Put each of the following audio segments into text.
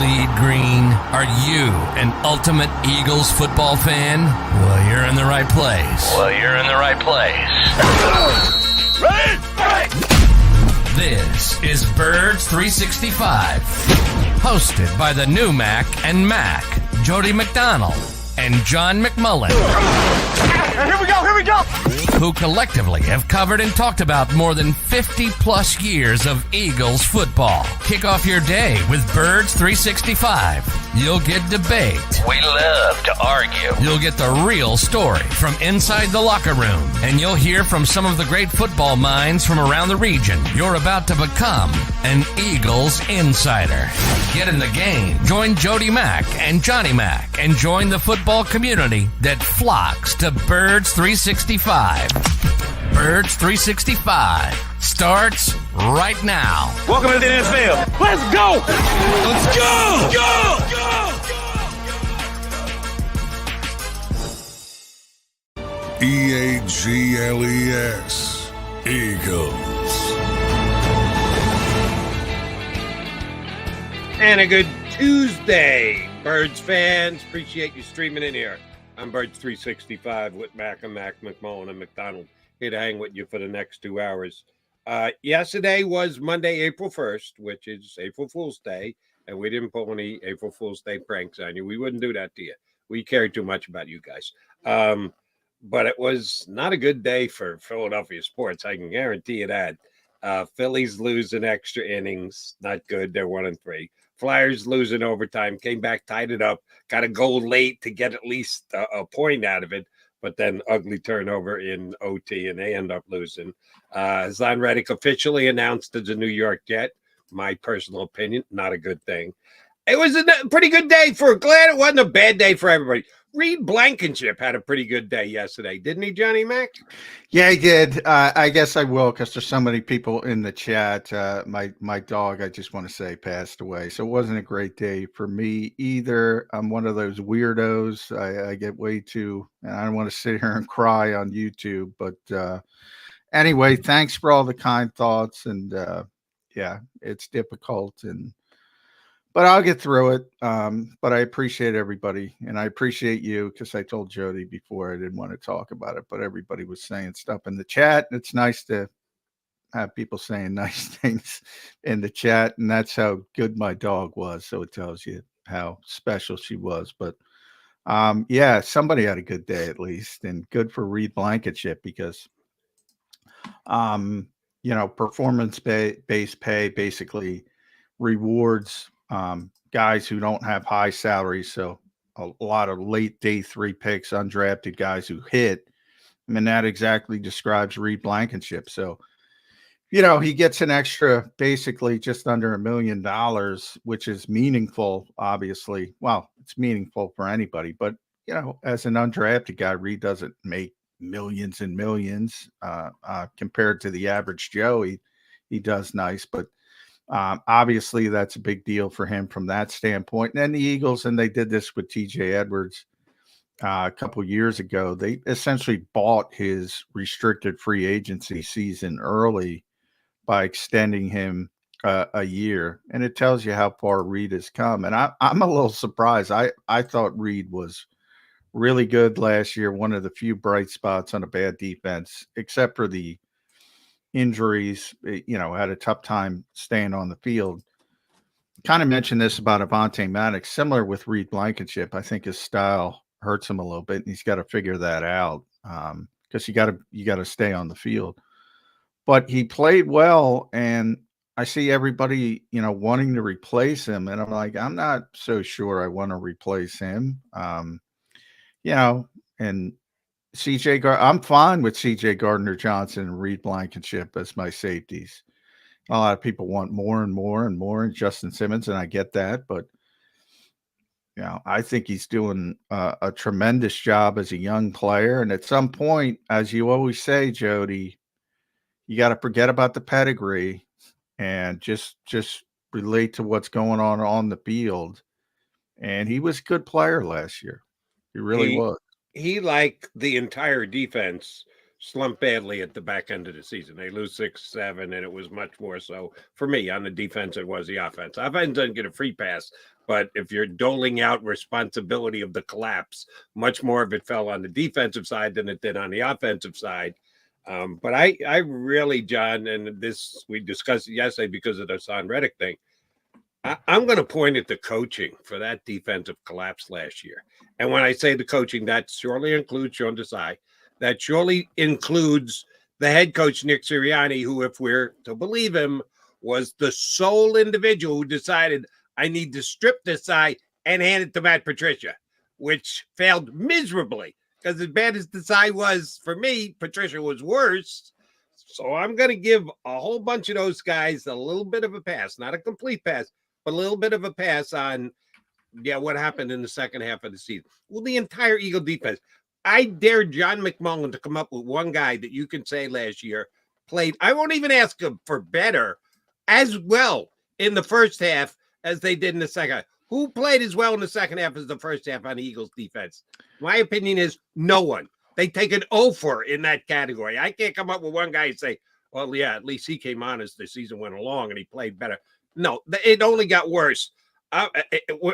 bleed green? Are you an ultimate Eagles football fan? Well, you're in the right place. Ready? This is Birds 365, hosted by the new Mac and Mac, Jody McDonald and John McMullen. Here we go! Who collectively have covered and talked about more than 50-plus years of Eagles football. Kick off your day with Birds 365. You'll get debate. We love to argue. You'll get the real story from inside the locker room. And you'll hear from some of the great football minds from around the region. You're about to become an Eagles insider. Get in the game. Join Jody Mack and Johnny Mack and join the football community that flocks to Birds 365. Birds 365 starts right now. Welcome to the NFL. Let's go! EAGLES, Eagles. And a good Tuesday, Birds fans. Appreciate you streaming in here. I'm Birds 365 with Mac and Mac, McMullen and McDonald. Here to hang with you for the next 2 hours. Yesterday was Monday, April 1st, which is April Fool's Day, and we didn't pull any April Fool's Day pranks on you. We wouldn't do that to you. We care too much about you guys. But it was not a good day for Philadelphia sports. I can guarantee you that. Phillies losing extra innings. Not good. They're 1-3. Flyers losing overtime. Came back, tied it up. Got a goal late to get at least a point out of it. But then ugly turnover in OT, and they end up losing. Haason Reddick officially announced as a New York Jet. My personal opinion, not a good thing. It was a pretty good day glad it wasn't a bad day for everybody. Reed Blankenship had a pretty good day yesterday, didn't he, Johnny Mac? Yeah, he did. I guess I will because there's so many people in the chat. My dog, I just want to say, passed away. So it wasn't a great day for me either. I'm one of those weirdos. I get way too, and I don't want to sit here and cry on YouTube. But anyway, thanks for all the kind thoughts. And yeah, it's difficult but I'll get through it. But I appreciate everybody, and I appreciate you because I told Jody before I didn't want to talk about it, but everybody was saying stuff in the chat. It's nice to have people saying nice things in the chat, and that's how good my dog was. So it tells you how special she was. But yeah, somebody had a good day at least, and good for Reed Blankenship because, performance-based pay basically rewards guys who don't have high salaries. So a lot of late day 3 picks, undrafted guys who hit. I mean, that exactly describes Reed Blankenship. So, he gets an extra, basically just under $1 million, which is meaningful, obviously. Well, it's meaningful for anybody, but, as an undrafted guy, Reed doesn't make millions and millions compared to the average Joe. He does nice, but obviously, that's a big deal for him from that standpoint. And then the Eagles, and they did this with TJ Edwards a couple years ago. They essentially bought his restricted free agency season early by extending him a year. And it tells you how far Reed has come. And I'm a little surprised. I thought Reed was really good last year, one of the few bright spots on a bad defense, except for the injuries, had a tough time staying on the field. Kind of mentioned this about Avonte Maddox, similar with Reed Blankenship. I think his style hurts him a little bit, and he's got to figure that out because you got to stay on the field. But he played well, and I see everybody, wanting to replace him, and I'm like, I'm not so sure I want to replace him. And I'm fine with CJ Gardner-Johnson and Reed Blankenship as my safeties. A lot of people want more and more and more, and Justin Simmons, and I get that. But, I think he's doing a tremendous job as a young player. And at some point, as you always say, Jody, you got to forget about the pedigree and just relate to what's going on the field. And he was a good player last year. He really was. He, like the entire defense, slumped badly at the back end of the season. They lose 6-7, and it was much more so for me on the defense. It was the offense. Offense doesn't get a free pass, But if you're doling out responsibility of the collapse, much more of it fell on the defensive side than it did on the offensive side. But I really, John, and this we discussed it yesterday because of the Haason Reddick thing. I'm going to point at the coaching for that defensive collapse last year. And when I say the coaching, that surely includes Sean Desai. That surely includes the head coach, Nick Sirianni, who, if we're to believe him, was the sole individual who decided I need to strip Desai and hand it to Matt Patricia, which failed miserably. Because as bad as Desai was for me, Patricia was worse. So I'm going to give a whole bunch of those guys a little bit of a pass, not a complete pass, but a little bit of a pass on, what happened in the second half of the season. Well, the entire Eagle defense. I dare John McMullen to come up with one guy that you can say last year played. I won't even ask him for better, as well in the first half as they did in the second half. Who played as well in the second half as the first half on the Eagles defense? My opinion is no one. They take an over in that category. I can't come up with one guy and say, well, yeah, at least he came on as the season went along and he played better. No, it only got worse.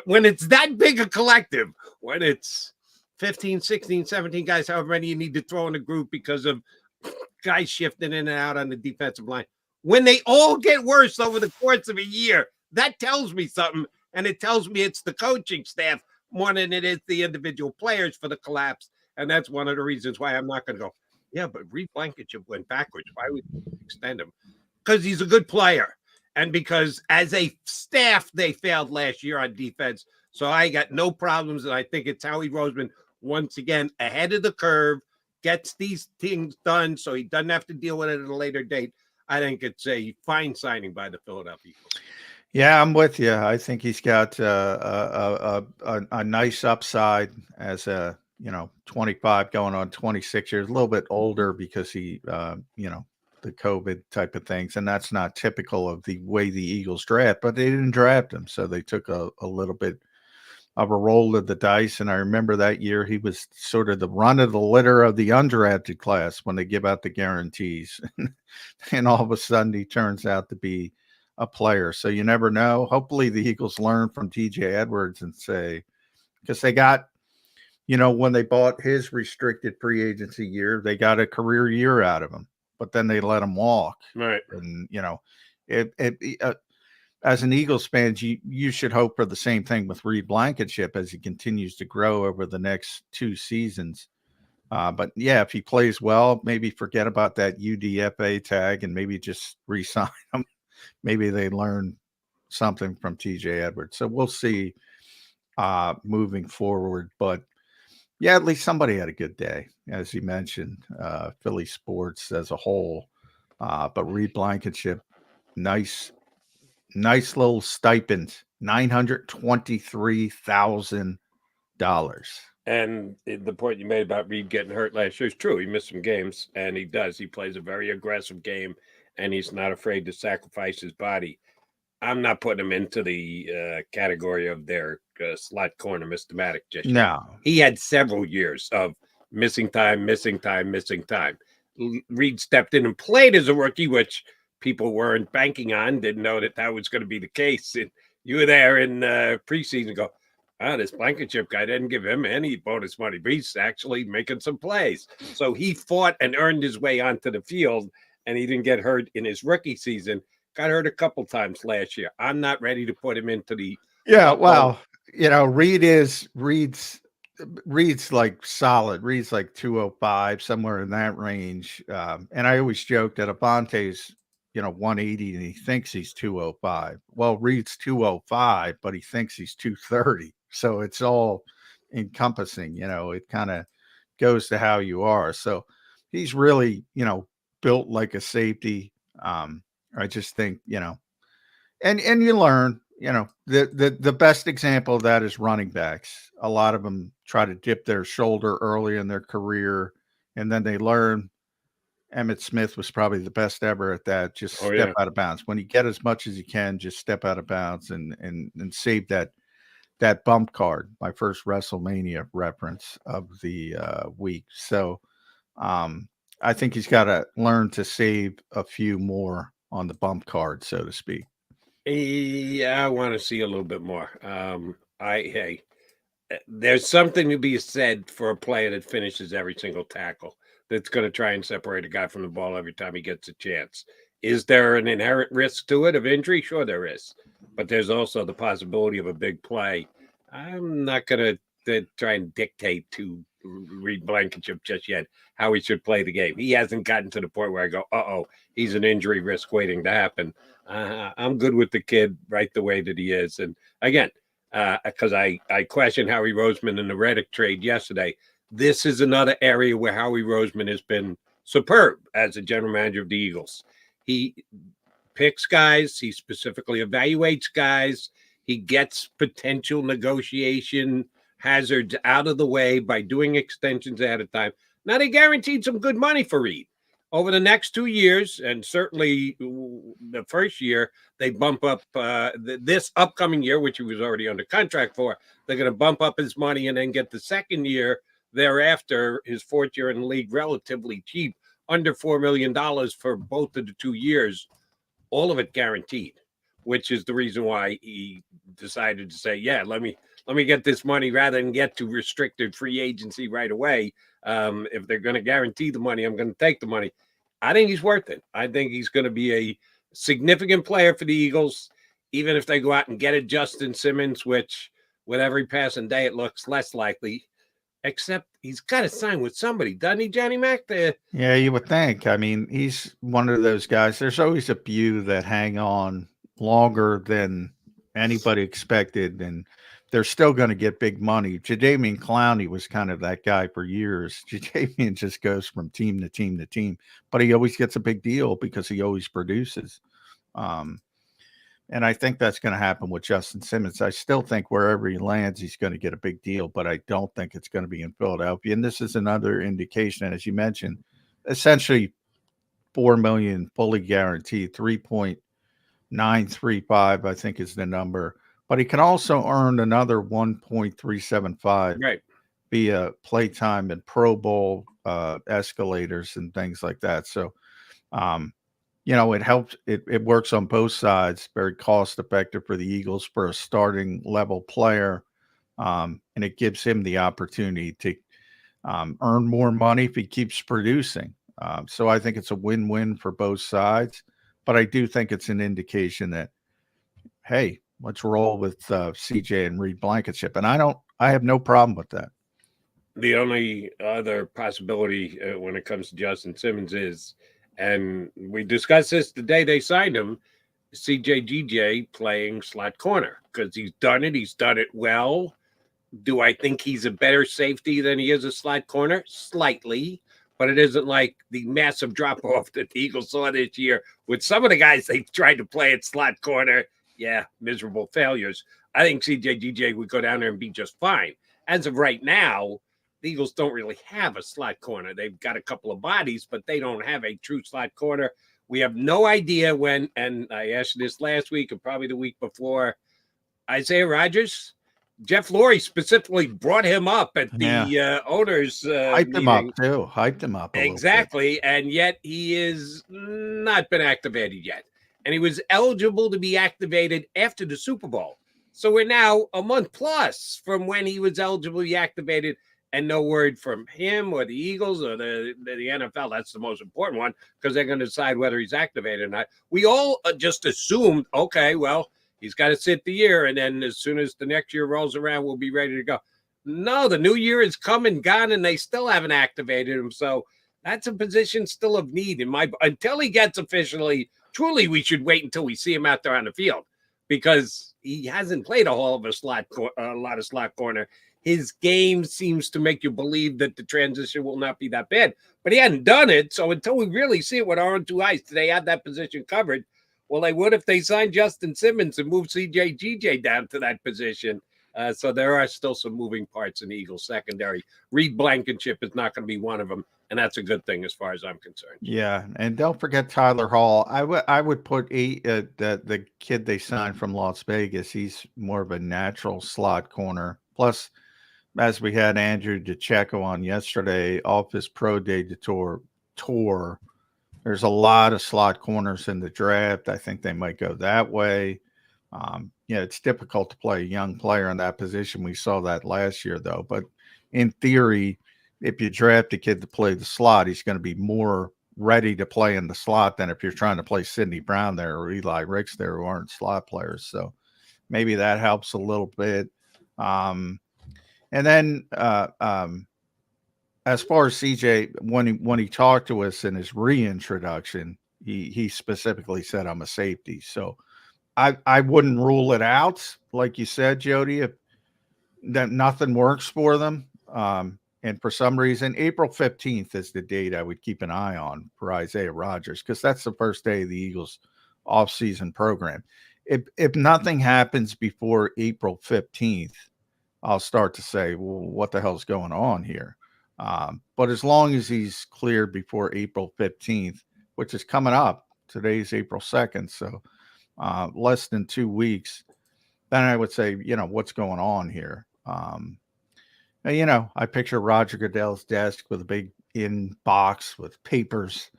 When it's that big a collective, when it's 15, 16, 17 guys, however many you need to throw in a group because of guys shifting in and out on the defensive line, when they all get worse over the course of a year, that tells me something. And it tells me it's the coaching staff more than it is the individual players for the collapse. And that's one of the reasons why I'm not going to go, yeah, but Reed Blankenship went backwards. Why would you extend him? Because he's a good player. And because as a staff, they failed last year on defense. So I got no problems. And I think it's Howie Roseman, once again, ahead of the curve, gets these things done so he doesn't have to deal with it at a later date. I think it's a fine signing by the Philadelphia Eagles. Yeah, I'm with you. I think he's got a nice upside as a 25 going on 26 years, a little bit older because he the COVID type of things, and that's not typical of the way the Eagles draft. But they didn't draft him, so they took a little bit of a roll of the dice. And I remember that year he was sort of the run of the litter of the undrafted class when they give out the guarantees, and all of a sudden he turns out to be a player. So you never know. Hopefully the Eagles learn from TJ Edwards and say, because they got, when they bought his restricted free agency year, they got a career year out of him, but then they let him walk. Right. And, as an Eagles fan, you should hope for the same thing with Reed Blankenship as he continues to grow over the next 2 seasons. But yeah, if he plays well, maybe forget about that UDFA tag and maybe just re-sign him. Maybe they learn something from TJ Edwards. So we'll see moving forward. But yeah, at least somebody had a good day, as you mentioned, Philly sports as a whole. But Reed Blankenship, nice little stipend, $923,000. And the point you made about Reed getting hurt last year is true. He missed some games, and he does. He plays a very aggressive game, and he's not afraid to sacrifice his body. I'm not putting him into the category of their slot corner, Mr. Matic. No. He had several years of missing time. Reed stepped in and played as a rookie, which people weren't banking on, didn't know that was going to be the case. And you were there in preseason and go, this Blankenship guy didn't give him any bonus money, but he's actually making some plays. So he fought and earned his way onto the field, and he didn't get hurt in his rookie season. Got hurt a couple times last year. I'm not ready to put him into the. Yeah, well, Reed's like solid. Reed's like 205, somewhere in that range. And I always joke that Avante's 180 and he thinks he's 205. Well, Reed's 205, but he thinks he's 230. So it's all encompassing. It kind of goes to how you are. So he's really built like a safety. I just think, and you learn, the best example of that is running backs. A lot of them try to dip their shoulder early in their career, and then they learn. Emmitt Smith was probably the best ever at that. Just step out of bounds. When you get as much as you can, just step out of bounds and save that bump card. My first WrestleMania reference of the week. So I think he's got to learn to save a few more on the bump card, so to speak. Yeah, I want to see a little bit more. There's something to be said for a player that finishes every single tackle, that's going to try and separate a guy from the ball every time he gets a chance. Is there an inherent risk to it of injury? Sure, there is. But there's also the possibility of a big play. I'm not going to try and dictate to Reed Blankenship just yet how he should play the game. He hasn't gotten to the point where I go, he's an injury risk waiting to happen. I'm good with the kid right the way that he is. And again, because I questioned Howie Roseman in the Reddick trade yesterday. This is another area where Howie Roseman has been superb as a general manager of the Eagles. He picks guys. He specifically evaluates guys. He gets potential negotiation hazards out of the way by doing extensions ahead of time. Now, they guaranteed some good money for Reed. Over the next 2 years, and certainly the first year, they bump up this upcoming year, which he was already under contract for. They're going to bump up his money and then get the second year thereafter, his fourth year in the league, relatively cheap, under $4 million for both of the 2 years, all of it guaranteed, which is the reason why he decided to say, yeah, let me get this money rather than get to restricted free agency right away. If they're going to guarantee the money, I'm going to take the money. I think he's worth it. I think he's going to be a significant player for the Eagles, even if they go out and get a Justin Simmons, which with every passing day, it looks less likely, except he's got to sign with somebody, doesn't he, Johnny Mac? Yeah, you would think. I mean, he's one of those guys. There's always a few that hang on longer than anybody expected, and they're still going to get big money. Jadeveon Clowney was kind of that guy for years. Jadeveon just goes from team to team to team, but he always gets a big deal because he always produces. And I think that's going to happen with Justin Simmons. I still think wherever he lands, he's going to get a big deal, but I don't think it's going to be in Philadelphia. And this is another indication, as you mentioned, essentially $4 million fully guaranteed, 3.935, I think is the number. But he can also earn another 1.375 via playtime and Pro Bowl escalators and things like that. So, it helps. It works on both sides. Very cost effective for the Eagles for a starting level player, and it gives him the opportunity to earn more money if he keeps producing. So I think it's a win-win for both sides. But I do think it's an indication that, hey, let's roll with CJ and Reed Blankenship, and I have no problem with that. The only other possibility when it comes to Justin Simmons is, and we discussed this the day they signed him, CJ playing slot corner, because he's done it. He's done it well. Do I think he's a better safety than he is a slot corner? Slightly, but it isn't like the massive drop-off that the Eagles saw this year with some of the guys they tried to play at slot corner. Yeah, miserable failures. I think CJ would go down there and be just fine. As of right now, the Eagles don't really have a slot corner. They've got a couple of bodies, but they don't have a true slot corner. We have no idea when, and I asked you this last week and probably the week before, Isaiah Rodgers, Jeff Lurie specifically brought him up at the owners' hyped meeting. him up too. Hyped him up Exactly, and yet he is not been activated yet. And he was eligible to be activated after the Super Bowl. So we're now a month plus from when he was eligible to be activated, and no word from him or the Eagles or the NFL. That's the most important one, because they're going to decide whether he's activated or not. We all just assumed, okay, well, he's got to sit the year, and then as soon as the next year rolls around, we'll be ready to go. No, the new year is come and gone, and they still haven't activated him. So that's a position still of need until he gets officially. Truly, we should wait until we see him out there on the field, because he hasn't played a lot of slot corner. His game seems to make you believe that the transition will not be that bad, but he hadn't done it. So until we really see it with our own two eyes, they had that position covered. Well, they would if they signed Justin Simmons and moved CJ down to that position. So there are still some moving parts in the Eagles secondary. Reed Blankenship is not going to be one of them, and that's a good thing as far as I'm concerned. Yeah, and don't forget Tyler Hall. I would put the kid they signed from Las Vegas. He's more of a natural slot corner. Plus, as we had Andrew DeCecco on yesterday off his pro day tour, there's a lot of slot corners in the draft. I think they might go that way. It's difficult to play a young player in that position. We saw that last year, though. But in theory, if you draft a kid to play the slot, he's going to be more ready to play in the slot than if you're trying to play Sidney Brown there or Eli Ricks there, who aren't slot players. So maybe that helps a little bit. And then as far as CJ, when he talked to us in his reintroduction, he specifically said, I'm a safety. So I wouldn't rule it out, like you said, Jody, if that nothing works for them. And for some reason, April 15th is the date I would keep an eye on for Isaiah Rodgers, because that's the first day of the Eagles offseason program. If nothing happens before April 15th, I'll start to say, well, what the hell's going on here? But as long as he's cleared before April 15th, which is coming up, today's April 2nd, so less than 2 weeks, then I would say, what's going on here? I picture Roger Goodell's desk with a big inbox with papers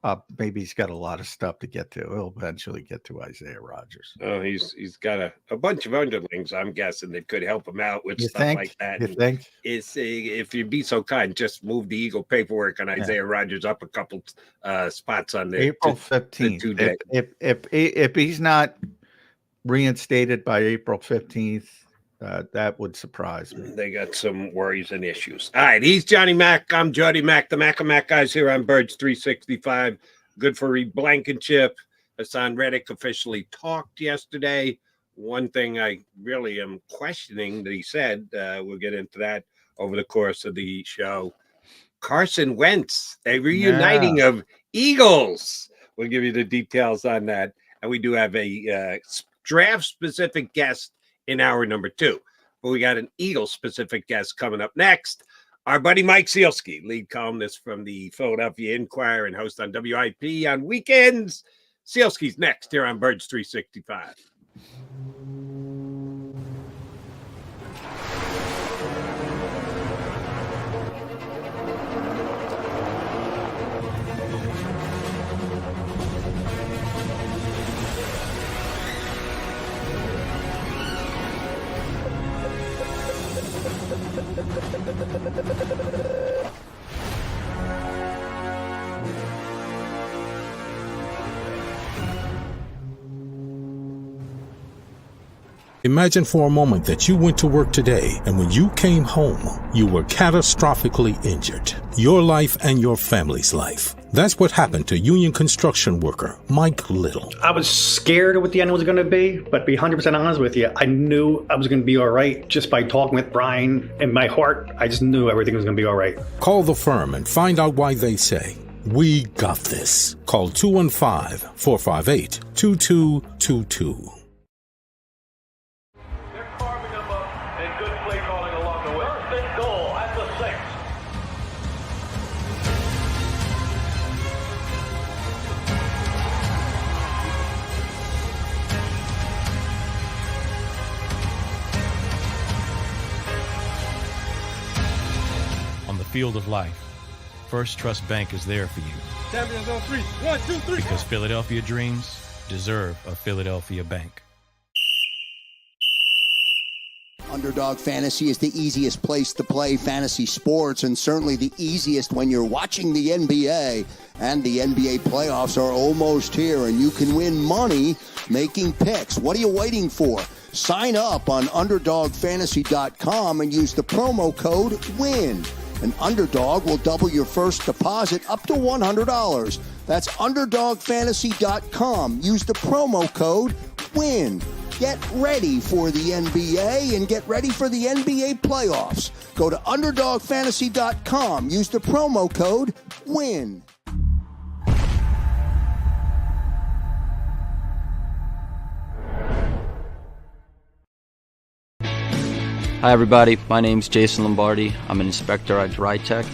up. Maybe he's got a lot of stuff to get to. He'll eventually get to Isaiah Rodgers. Oh, he's got a bunch of underlings, I'm guessing, that could help him out with stuff like that. You think? If you'd be so kind, just move the Eagle paperwork on Isaiah Rodgers up a couple spots on there. April 15th. If he's not reinstated by April 15th, that would surprise me. They got some worries and issues. All right, he's Johnny Mac. I'm Jody Mac. The Mac and Mac guys here on Birds 365. Good for Blankenship. Haason Reddick officially talked yesterday. One thing I really am questioning that he said, we'll get into that over the course of the show. Carson Wentz, a reuniting of Eagles. We'll give you the details on that. And we do have a draft-specific guest in hour number 2. But we got an Eagle-specific guest coming up next. Our buddy Mike Sielski, lead columnist from the Philadelphia Inquirer and host on WIP on weekends. Sielski's next here on Birds 365. Imagine for a moment that you went to work today, and when you came home, you were catastrophically injured. Your life and your family's life. That's what happened to union construction worker Mike Little. I was scared of what the end was going to be, but to be 100% honest with you, I knew I was going to be all right just by talking with Brian. In my heart, I just knew everything was going to be all right. Call the firm and find out why they say, "We got this." Call 215-458-2222. Field of life, First Trust Bank is there for you. Champions on 3. 1, 2, 3. Because Philadelphia dreams deserve a Philadelphia bank. Underdog Fantasy is the easiest place to play fantasy sports, and certainly the easiest when you're watching the NBA. And the NBA playoffs are almost here, and you can win money making picks. What are you waiting for? Sign up on UnderdogFantasy.com and use the promo code WIN. An Underdog will double your first deposit up to $100. That's UnderdogFantasy.com. Use the promo code WIN. Get ready for the NBA and get ready for the NBA playoffs. Go to UnderdogFantasy.com. Use the promo code WIN. Hi everybody, my name's Jason Lombardi. I'm an inspector at DryTech.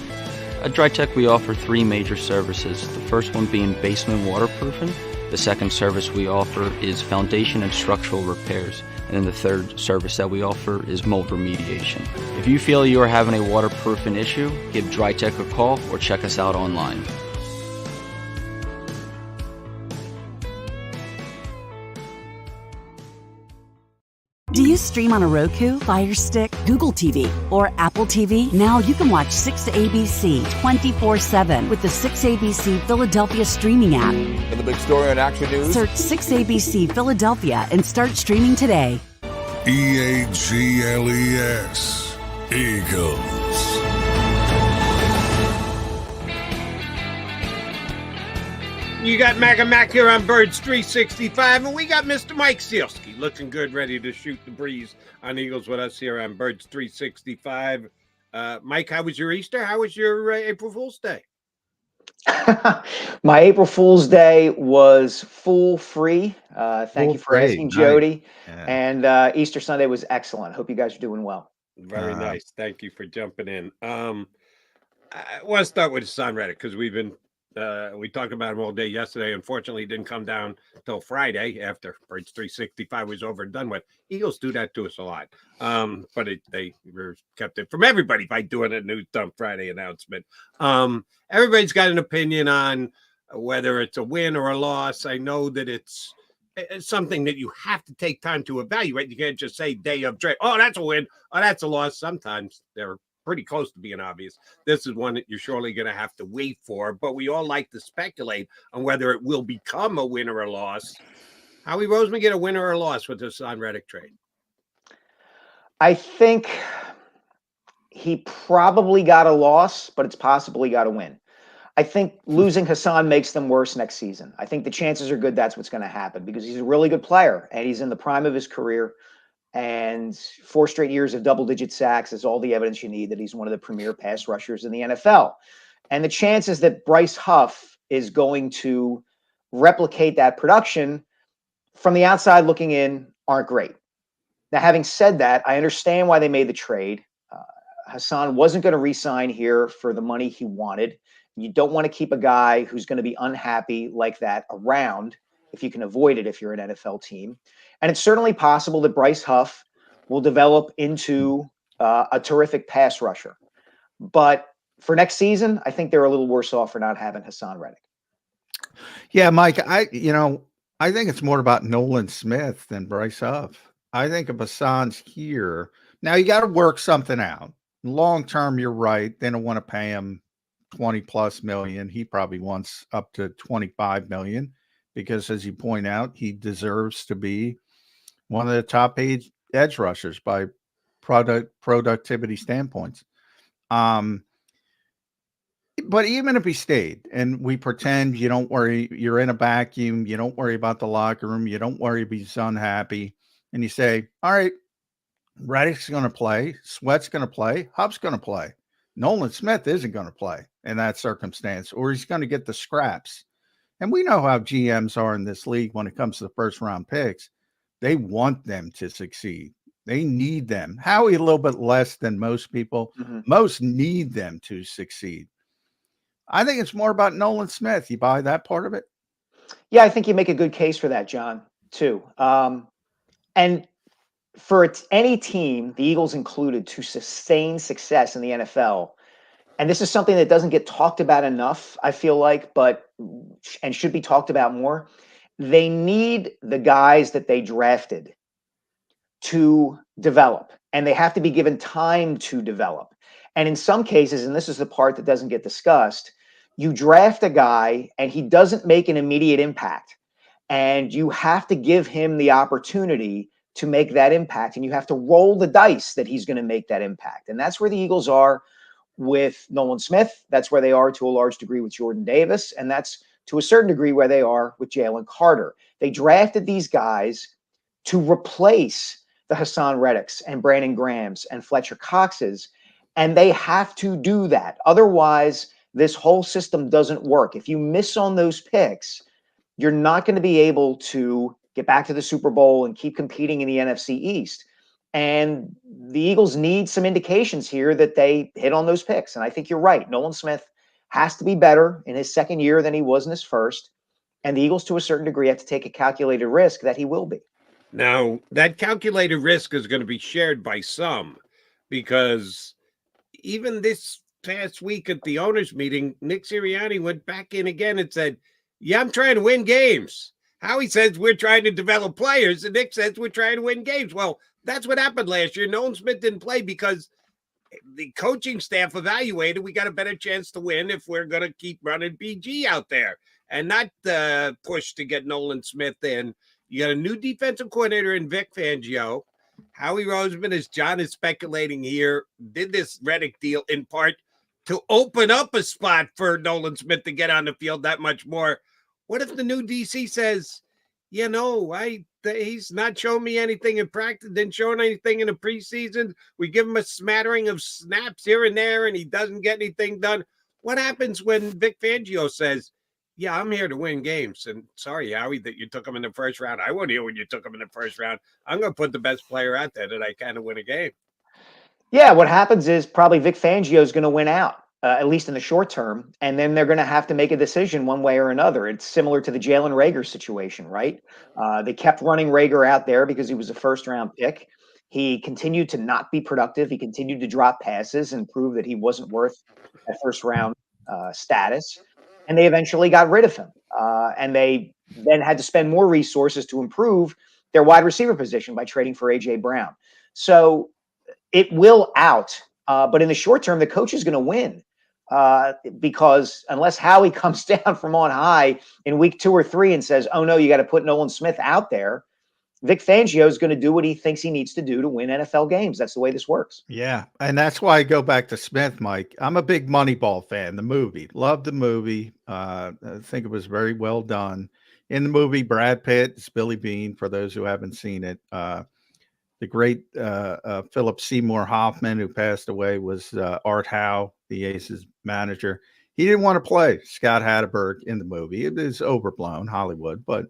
At DryTech we offer 3 major services. The first one being basement waterproofing. The second service we offer is foundation and structural repairs. And then the third service that we offer is mold remediation. If you feel you are having a waterproofing issue, give DryTech a call or check us out online. Do you stream on a Roku, Fire Stick, Google TV, or Apple TV? Now you can watch 6ABC 24/7 with the 6ABC Philadelphia streaming app. And the big story on Action News? Search 6ABC Philadelphia and start streaming today. EAGLES. Eagles. You got Mac here on Birds 365, and we got Mr. Mike Sielski looking good, ready to shoot the breeze on Eagles with us here on Birds 365. Mike, how was your Easter? How was your April Fool's Day? My April Fool's Day was fool-free. Thank you for asking, Jody. Yeah. And Easter Sunday was excellent. Hope you guys are doing well. Very nice. Thank you for jumping in. I want to start with Haason Reddick because we talked about him all day yesterday. Unfortunately, he didn't come down until Friday after Birds 365 was over and done with. Eagles do that to us a lot. But they kept it from everybody by doing a News Dump Friday announcement. Everybody's got an opinion on whether it's a win or a loss. I know that it's something that you have to take time to evaluate. You can't just say day of trade, oh, that's a win, oh, that's a loss. Sometimes they're pretty close to being obvious. This is one that you're surely going to have to wait for, but we all like to speculate on whether it will become a win or a loss. Howie Roseman get a win or a loss with this Haason Reddick trade? I think he probably got a loss, but it's possible he got a win. I think losing Haason makes them worse next season. I think the chances are good that's what's going to happen because he's a really good player and he's in the prime of his career. And 4 straight years of double-digit sacks is all the evidence you need that he's one of the premier pass rushers in the NFL. And the chances that Bryce Huff is going to replicate that production from the outside looking in aren't great. Now, having said that, I understand why they made the trade. Haason wasn't going to re-sign here for the money he wanted. You don't want to keep a guy who's going to be unhappy like that around if you can avoid it if you're an NFL team. And it's certainly possible that Bryce Huff will develop into a terrific pass rusher. But for next season, I think they're a little worse off for not having Haason Reddick. Yeah, Mike, I think it's more about Nolan Smith than Bryce Huff. I think if Haason's here, now you got to work something out. Long term, you're right. They don't want to pay him $20+ million. He probably wants up to $25 million because, as you point out, he deserves to be one of the top edge rushers by productivity standpoints. But even if he stayed and we pretend you don't worry, you're in a vacuum, you don't worry about the locker room, you don't worry if he's unhappy, and you say, all right, Reddick's going to play, Sweat's going to play, Huff's going to play. Nolan Smith isn't going to play in that circumstance, or he's going to get the scraps. And we know how GMs are in this league when it comes to the first round picks. They want them to succeed. They need them. Howie, a little bit less than most people. Mm-hmm. Most need them to succeed. I think it's more about Nolan Smith. You buy that part of it? Yeah, I think you make a good case for that, John, too. And for any team, the Eagles included, to sustain success in the NFL, and this is something that doesn't get talked about enough, I feel like, and should be talked about more. They need the guys that they drafted to develop, and they have to be given time to develop. And in some cases, and this is the part that doesn't get discussed, you draft a guy and he doesn't make an immediate impact, and you have to give him the opportunity to make that impact, and you have to roll the dice that he's going to make that impact. And that's where the Eagles are with Nolan Smith. That's where they are to a large degree with Jordan Davis. And that's to a certain degree where they are with Jalen Carter. They drafted these guys to replace the Haason Reddicks and Brandon Grahams and Fletcher Coxes. And they have to do that. Otherwise, this whole system doesn't work. If you miss on those picks, you're not going to be able to get back to the Super Bowl and keep competing in the NFC East. And the Eagles need some indications here that they hit on those picks. And I think you're right. Nolan Smith has to be better in his second year than he was in his first. And the Eagles, to a certain degree, have to take a calculated risk that he will be. Now, that calculated risk is going to be shared by some, because even this past week at the owners' meeting, Nick Sirianni went back in again and said, yeah, I'm trying to win games. Howie says we're trying to develop players, and Nick says we're trying to win games. Well, that's what happened last year. Nolan Smith didn't play because the coaching staff evaluated we got a better chance to win if we're going to keep running BG out there and not push to get Nolan Smith in. You got a new defensive coordinator in Vic Fangio. Howie Roseman, as John is speculating here, did this Reddick deal in part to open up a spot for Nolan Smith to get on the field that much more. What if the new DC says, he's not showing me anything in practice, didn't show anything in the preseason. We give him a smattering of snaps here and there, and he doesn't get anything done. What happens when Vic Fangio says, yeah, I'm here to win games. And sorry, Howie, that you took him in the first round. I won't hear when you took him in the first round. I'm going to put the best player out there that I can to win a game. Yeah, what happens is probably Vic Fangio is going to win out. At least in the short term, and then they're going to have to make a decision one way or another. It's similar to the Jalen Reagor situation, right? They kept running Reagor out there because he was a first-round pick. He continued to not be productive. He continued to drop passes and prove that he wasn't worth a first-round status. And they eventually got rid of him. And they then had to spend more resources to improve their wide receiver position by trading for A.J. Brown. So it will out. But in the short term, the coach is going to win. Because unless Howie comes down from on high in week 2 or 3 and says, oh no, you got to put Nolan Smith out there, Vic Fangio is going to do what he thinks he needs to do to win NFL games. That's the way this works. Yeah. And that's why I go back to Smith, Mike. I'm a big Moneyball fan, the movie. Loved the movie. I think it was very well done. In the movie, Brad Pitt, it's Billy Bean, for those who haven't seen it. The great Philip Seymour Hoffman, who passed away, was Art Howe, the Aces manager. He didn't want to play Scott Hatterberg in the movie. It is overblown, Hollywood. But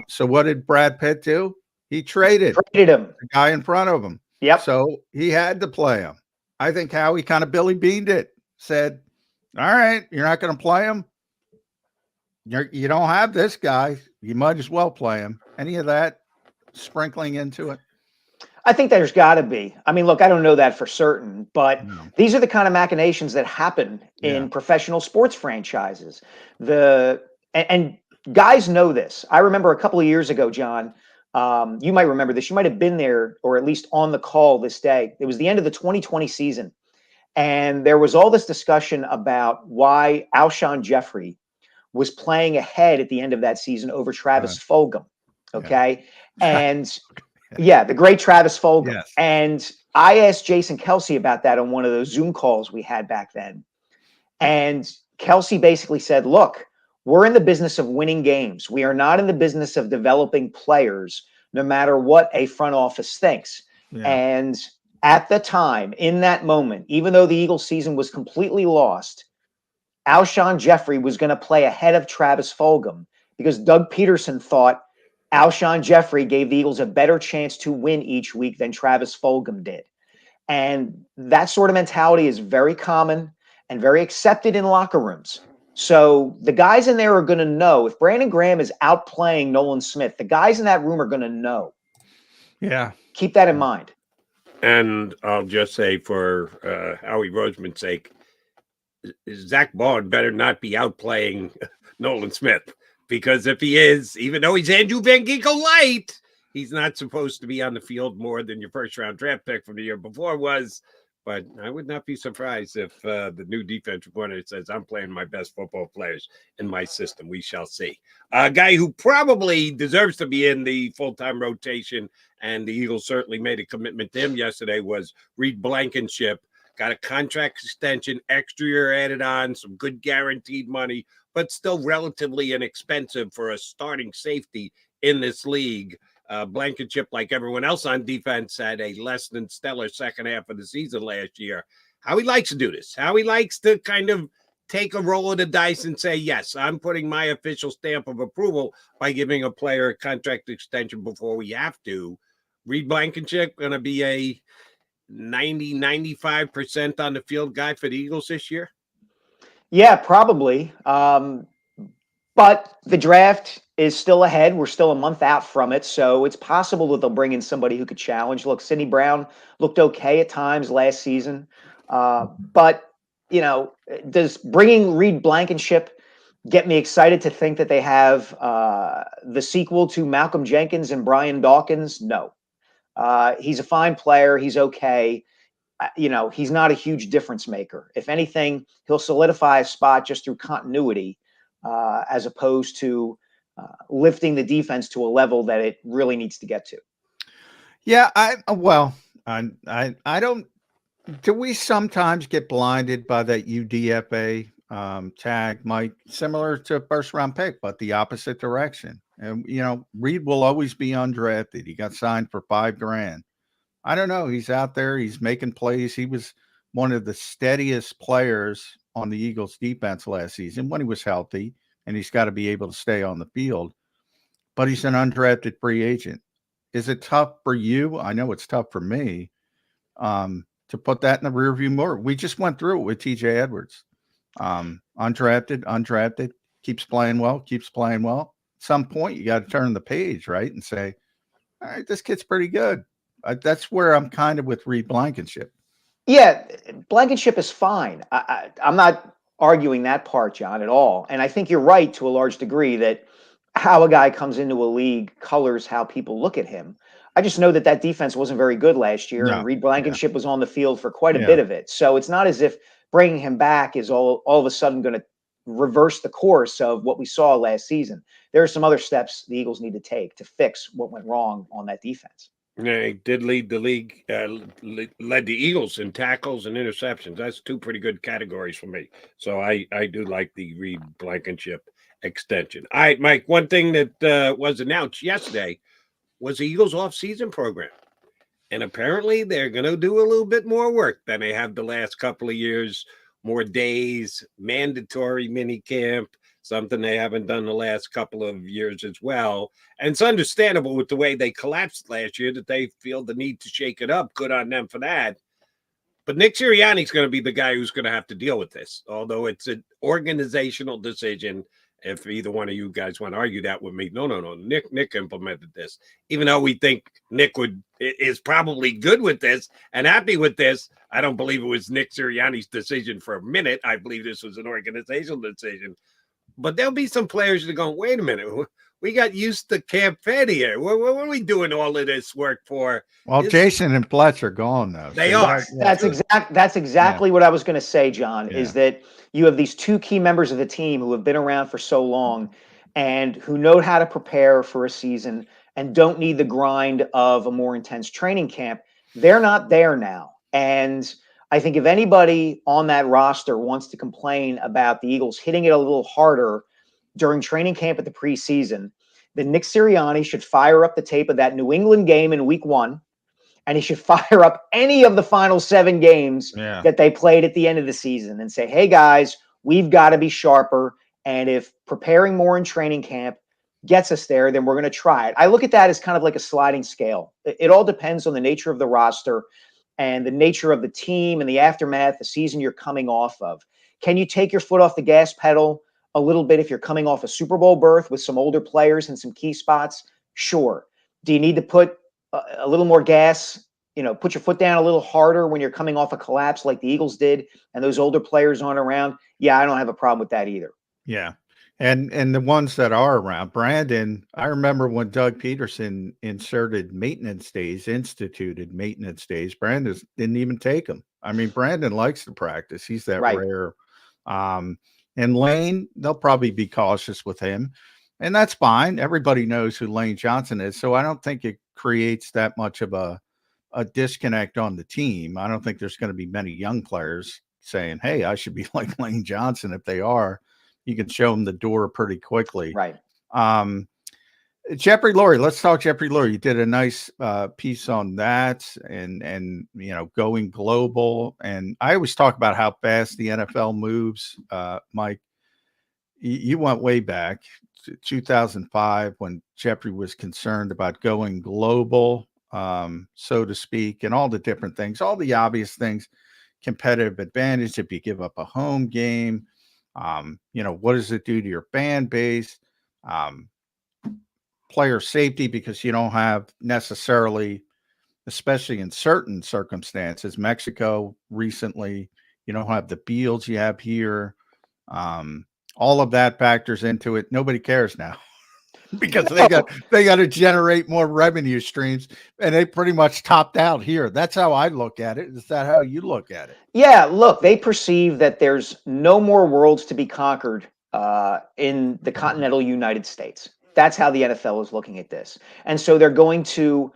so what did Brad Pitt do? He traded him, the guy in front of him. Yep. So he had to play him. I think Howie kind of Billy Beaned it. Said, all right, you're not going to play him. You don't have this guy. You might as well play him. Any of that sprinkling into it? I think there's got to be. I mean, look, I don't know that for certain, but these are the kind of machinations that happen in professional sports franchises. And guys know this. I remember a couple of years ago, John, you might remember this. You might have been there or at least on the call this day. It was the end of the 2020 season. And there was all this discussion about why Alshon Jeffrey was playing ahead at the end of that season over Travis Fulgham. Okay. And yeah, the great Travis Fulgham. Yes. And I asked Jason Kelsey about that on one of those Zoom calls we had back then. And Kelsey basically said, look, we're in the business of winning games. We are not in the business of developing players, no matter what a front office thinks. Yeah. And at the time, in that moment, even though the Eagles season was completely lost, Alshon Jeffrey was going to play ahead of Travis Fulgham because Doug Peterson thought Alshon Jeffrey gave the Eagles a better chance to win each week than Travis Fulgham did. And that sort of mentality is very common and very accepted in locker rooms. So the guys in there are going to know if Brandon Graham is outplaying Nolan Smith, the guys in that room are going to know. Yeah. Keep that in mind. And I'll just say for Howie Roseman's sake, Zach Bond better not be outplaying Nolan Smith. Because if he is, even though he's Andrew Van Ginkel light, he's not supposed to be on the field more than your first-round draft pick from the year before was. But I would not be surprised if the new defensive coordinator says, I'm playing my best football players in my system. We shall see. A guy who probably deserves to be in the full-time rotation, and the Eagles certainly made a commitment to him yesterday, was Reed Blankenship. Got a contract extension, extra year added on, some good guaranteed money, but still relatively inexpensive for a starting safety in this league. Blankenship, like everyone else on defense, had a less than stellar second half of the season last year. How he likes to do this, how he likes to kind of take a roll of the dice and say, yes, I'm putting my official stamp of approval by giving a player a contract extension before we have to. Reed Blankenship going to be a 95% on the field guy for the Eagles this year? Yeah, probably. But the draft is still ahead. We're still a month out from it. So it's possible that they'll bring in somebody who could challenge. Look, Sidney Brown looked okay at times last season. But, you know, does bringing Reed Blankenship get me excited to think that they have the sequel to Malcolm Jenkins and Brian Dawkins? No. He's a fine player. He's okay. He's not a huge difference maker. If anything, he'll solidify a spot just through continuity, as opposed to lifting the defense to a level that it really needs to get to. Yeah, I don't. Do we sometimes get blinded by that UDFA tag, Mike? Similar to a first round pick, but the opposite direction. And Reed will always be undrafted. He got signed for $5,000. I don't know. He's out there. He's making plays. He was one of the steadiest players on the Eagles defense last season when he was healthy, and he's got to be able to stay on the field. But he's an undrafted free agent. Is it tough for you? I know it's tough for me to put that in the rearview mirror. We just went through it with TJ Edwards. Undrafted, keeps playing well. At some point, you got to turn the page, right, and say, all right, this kid's pretty good. That's where I'm kind of with Reed Blankenship. Yeah, Blankenship is fine. I'm not arguing that part, John, at all. And I think you're right to a large degree that how a guy comes into a league colors how people look at him. I just know that defense wasn't very good last year, and Reed Blankenship was on the field for quite a bit of it. So it's not as if bringing him back is all of a sudden going to reverse the course of what we saw last season. There are some other steps the Eagles need to take to fix what went wrong on that defense. Yeah, he did lead the league, led the Eagles in tackles and interceptions. That's two pretty good categories for me. So I do like the Reed Blankenship extension. All right, Mike, one thing that was announced yesterday was the Eagles off-season program. And apparently they're going to do a little bit more work than they have the last couple of years, more days, mandatory mini camp, something they haven't done the last couple of years as well. And it's understandable with the way they collapsed last year that they feel the need to shake it up. Good on them for that. But Nick Sirianni is going to be the guy who's going to have to deal with this, although it's an organizational decision. If either one of you guys want to argue that with me, no. Nick implemented this, even though we think Nick is probably good with this and happy with this. I don't believe it was Nick Sirianni's decision for a minute. I believe this was an organizational decision. But there'll be some players that are going, wait a minute, we got used to Camp Fed here. What are we doing all of this work for? Well, Jason and Fletch are gone though. They are. That's exactly what I was going to say, John, is that you have these two key members of the team who have been around for so long and who know how to prepare for a season and don't need the grind of a more intense training camp. They're not there now. And I think if anybody on that roster wants to complain about the Eagles hitting it a little harder during training camp at the preseason, then Nick Sirianni should fire up the tape of that New England game in week 1, and he should fire up any of the final 7 games that they played at the end of the season and say, hey, guys, we've got to be sharper. And if preparing more in training camp gets us there, then we're going to try it. I look at that as kind of like a sliding scale. It all depends on the nature of the roster and the nature of the team and the aftermath, the season you're coming off of. Can you take your foot off the gas pedal a little bit if you're coming off a Super Bowl berth with some older players in some key spots? Sure. Do you need to put a little more gas, put your foot down a little harder when you're coming off a collapse like the Eagles did and those older players aren't around? Yeah, I don't have a problem with that either. Yeah. And the ones that are around, Brandon, I remember when Doug Peterson instituted maintenance days, Brandon didn't even take them. I mean, Brandon likes to practice. He's that rare. And Lane, they'll probably be cautious with him. And that's fine. Everybody knows who Lane Johnson is. So I don't think it creates that much of a disconnect on the team. I don't think there's going to be many young players saying, hey, I should be like Lane Johnson. If they are, you can show them the door pretty quickly. Right. Jeffrey Lurie, let's talk Jeffrey Lurie. You did a nice piece on that and going global. And I always talk about how fast the NFL moves. Mike, you went way back to 2005 when Jeffrey was concerned about going global, so to speak, and all the different things, all the obvious things, competitive advantage if you give up a home game. What does it do to your fan base? Player safety, because you don't have necessarily, especially in certain circumstances, Mexico recently, you don't have the fields you have here. all of that factors into it. Nobody cares now because they got to generate more revenue streams, and they pretty much topped out here. That's how I look at it. Is that how you look at it? Yeah, look, they perceive that there's no more worlds to be conquered in the continental United States. That's how the NFL is looking at this. And so they're going to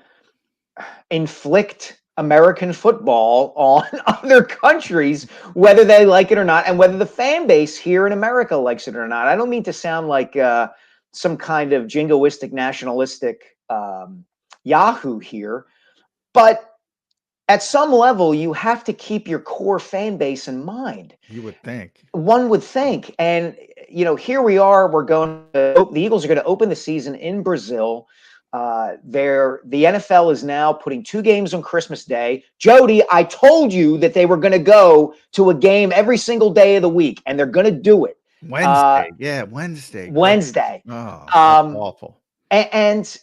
inflict American football on other countries, whether they like it or not, and whether the fan base here in America likes it or not. I don't mean to sound like some kind of jingoistic, nationalistic Yahoo here, but at some level, you have to keep your core fan base in mind. You would think. One would think. And, here we are. The Eagles are going to open the season in Brazil. The NFL is now putting 2 games on Christmas Day. Jody, I told you that they were going to go to a game every single day of the week, and they're going to do it. Wednesday. Wednesday. Oh, that's awful. And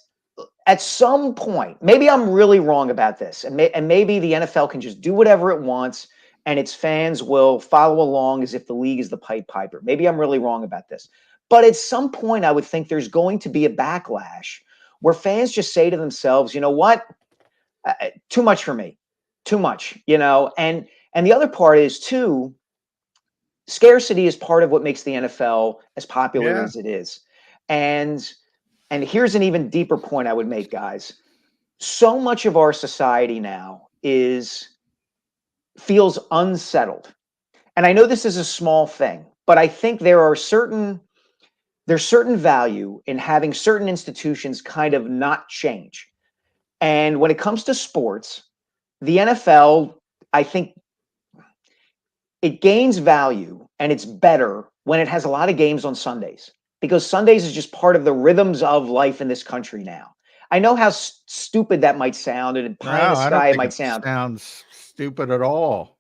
at some point, maybe I'm really wrong about this, and maybe the NFL can just do whatever it wants, and its fans will follow along as if the league is the Pied Piper. Maybe I'm really wrong about this. But at some point, I would think there's going to be a backlash where fans just say to themselves, you know what? Too much for me. Too much, And the other part is, too, scarcity is part of what makes the NFL as popular as it is. And here's an even deeper point I would make, guys. So much of our society now feels unsettled. And I know this is a small thing, but I think there's certain value in having certain institutions kind of not change. And when it comes to sports, the NFL, I think it gains value and it's better when it has a lot of games on Sundays. Because Sundays is just part of the rhythms of life in this country now. I know how stupid that might sound, and pie in the sky it might sound. Sounds stupid at all.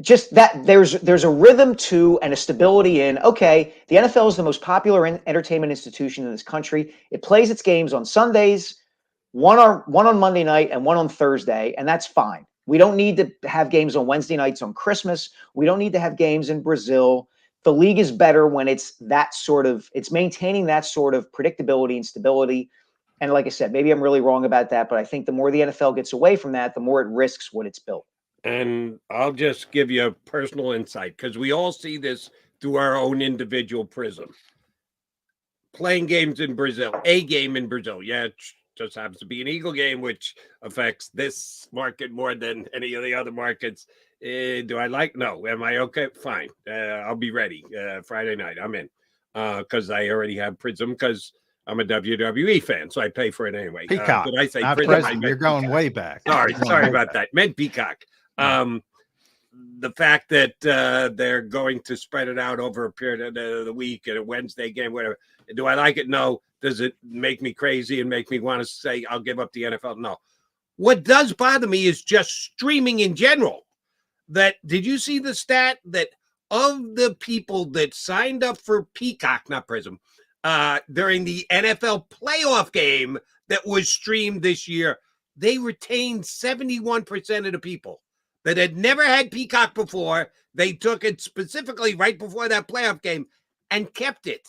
Just that there's a rhythm to and a stability in. Okay, the NFL is the most popular entertainment institution in this country. It plays its games on Sundays, one on Monday night and one on Thursday, and that's fine. We don't need to have games on Wednesday nights on Christmas. We don't need to have games in Brazil. The league is better when it's maintaining that sort of predictability and stability. And like I said, maybe I'm really wrong about that, but I think the more the NFL gets away from that, the more it risks what it's built. And I'll just give you a personal insight because we all see this through our own individual prism. Playing games in Brazil, a game in Brazil. Yeah, it just happens to be an Eagle game, which affects this market more than any of the other markets. Do I like? No. Am I okay? Fine. I'll be ready. Friday night, I'm in because I already have Prism because I'm a WWE fan, so I pay for it anyway. Peacock. Did I say Prism? You're going Peacock. way back. Sorry about that. Meant Peacock. The fact that they're going to spread it out over a period of the week and a Wednesday game, whatever. Do I like it? No. Does it make me crazy and make me want to say I'll give up the NFL? No. What does bother me is just streaming in general. Did you see the stat that of the people that signed up for Peacock, not Prism, during the NFL playoff game that was streamed this year, they retained 71% of the people that had never had Peacock before. They took it specifically right before that playoff game and kept it.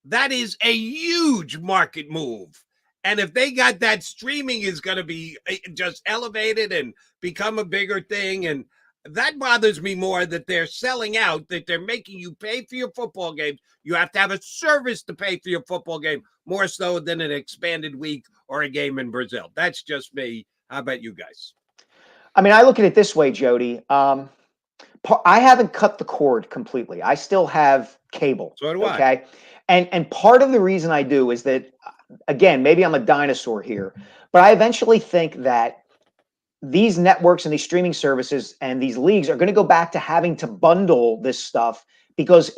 That is a huge market move. And if they got that, streaming is going to be just elevated and become a bigger thing. And that bothers me more that they're selling out, that they're making you pay for your football games. You have to have a service to pay for your football game, more so than an expanded week or a game in Brazil. That's just me. How about you guys? I mean, I look at it this way, Jody. I haven't cut the cord completely. I still have cable. So do I. Okay. And part of the reason I do is that, again, maybe I'm a dinosaur here, but I eventually think that these networks and these streaming services and these leagues are going to go back to having to bundle this stuff because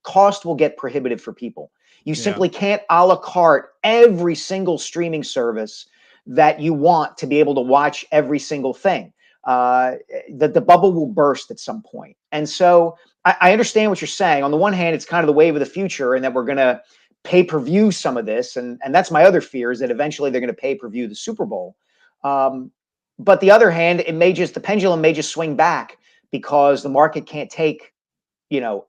cost will get prohibitive for people. You simply can't a la carte every single streaming service that you want to be able to watch every single thing. The bubble will burst at some point. And so I understand what you're saying. On the one hand, it's kind of the wave of the future and that we're going to pay-per-view some of this. And that's my other fear, is that eventually they're going to pay-per-view the Super Bowl. But the other hand, the pendulum may just swing back because the market can't take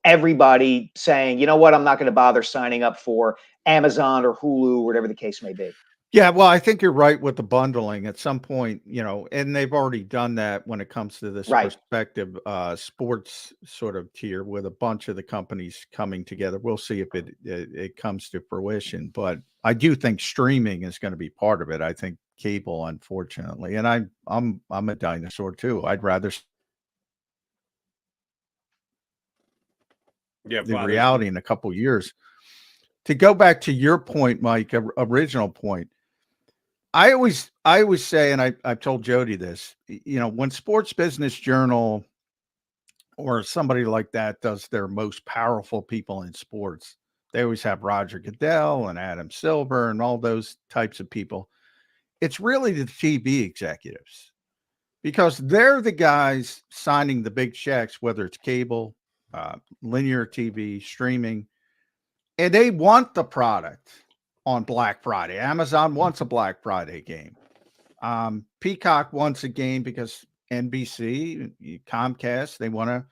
everybody saying, you know what, I'm not going to bother signing up for Amazon or Hulu or whatever the case may be. Yeah, well, I think you're right with the bundling at some point, and they've already done that when it comes to this Right. perspective sports sort of tier with a bunch of the companies coming together. We'll see if it comes to fruition, but I do think streaming is going to be part of it. I think cable, unfortunately, and I'm a dinosaur too. I'd rather the reality in a couple years. To go back to your point, Mike, original point. I always say, and I've told Jody this, when Sports Business Journal or somebody like that does their most powerful people in sports, they always have Roger Goodell and Adam Silver and all those types of people. It's really the TV executives because they're the guys signing the big checks, whether it's cable, linear TV, streaming, and they want the product on Black Friday. Amazon wants a Black Friday game. Peacock wants a game because NBC, Comcast, they want to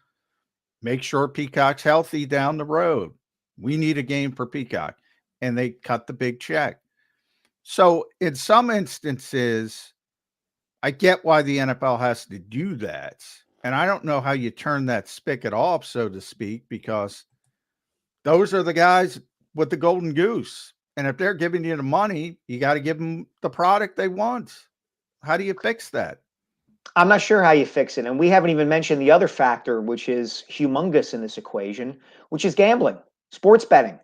make sure Peacock's healthy down the road. We need a game for Peacock. And they cut the big check. So in some instances, I get why the NFL has to do that. And I don't know how you turn that spigot off, so to speak, because those are the guys with the golden goose. And if they're giving you the money, you got to give them the product they want. How do you fix that? I'm not sure how you fix it. And we haven't even mentioned the other factor, which is humongous in this equation, which is gambling, sports betting.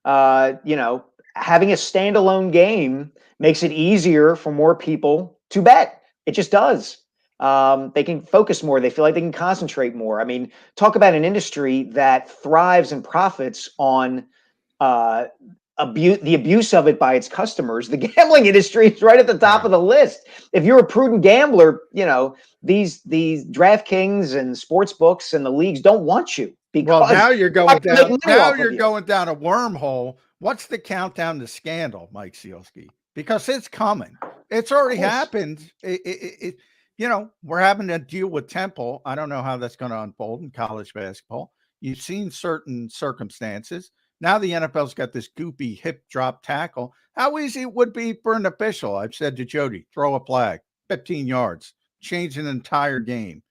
Having a standalone game makes it easier for more people to bet. It just does. They can focus more. They feel like they can concentrate more. I mean, talk about an industry that thrives and profits on the abuse of it by its customers. The gambling industry is right at the top of the list. If you're a prudent gambler, these DraftKings and sports books and the leagues don't want you. Because now you're going down. Now you're going down a wormhole. What's the countdown to scandal, Mike Sielski? Because it's coming. It's already happened. We're having to deal with Temple. I don't know how that's going to unfold in college basketball. You've seen certain circumstances. Now the NFL's got this goopy hip drop tackle. How easy it would be for an official. I've said to Jody, throw a flag, 15 yards, change an entire game.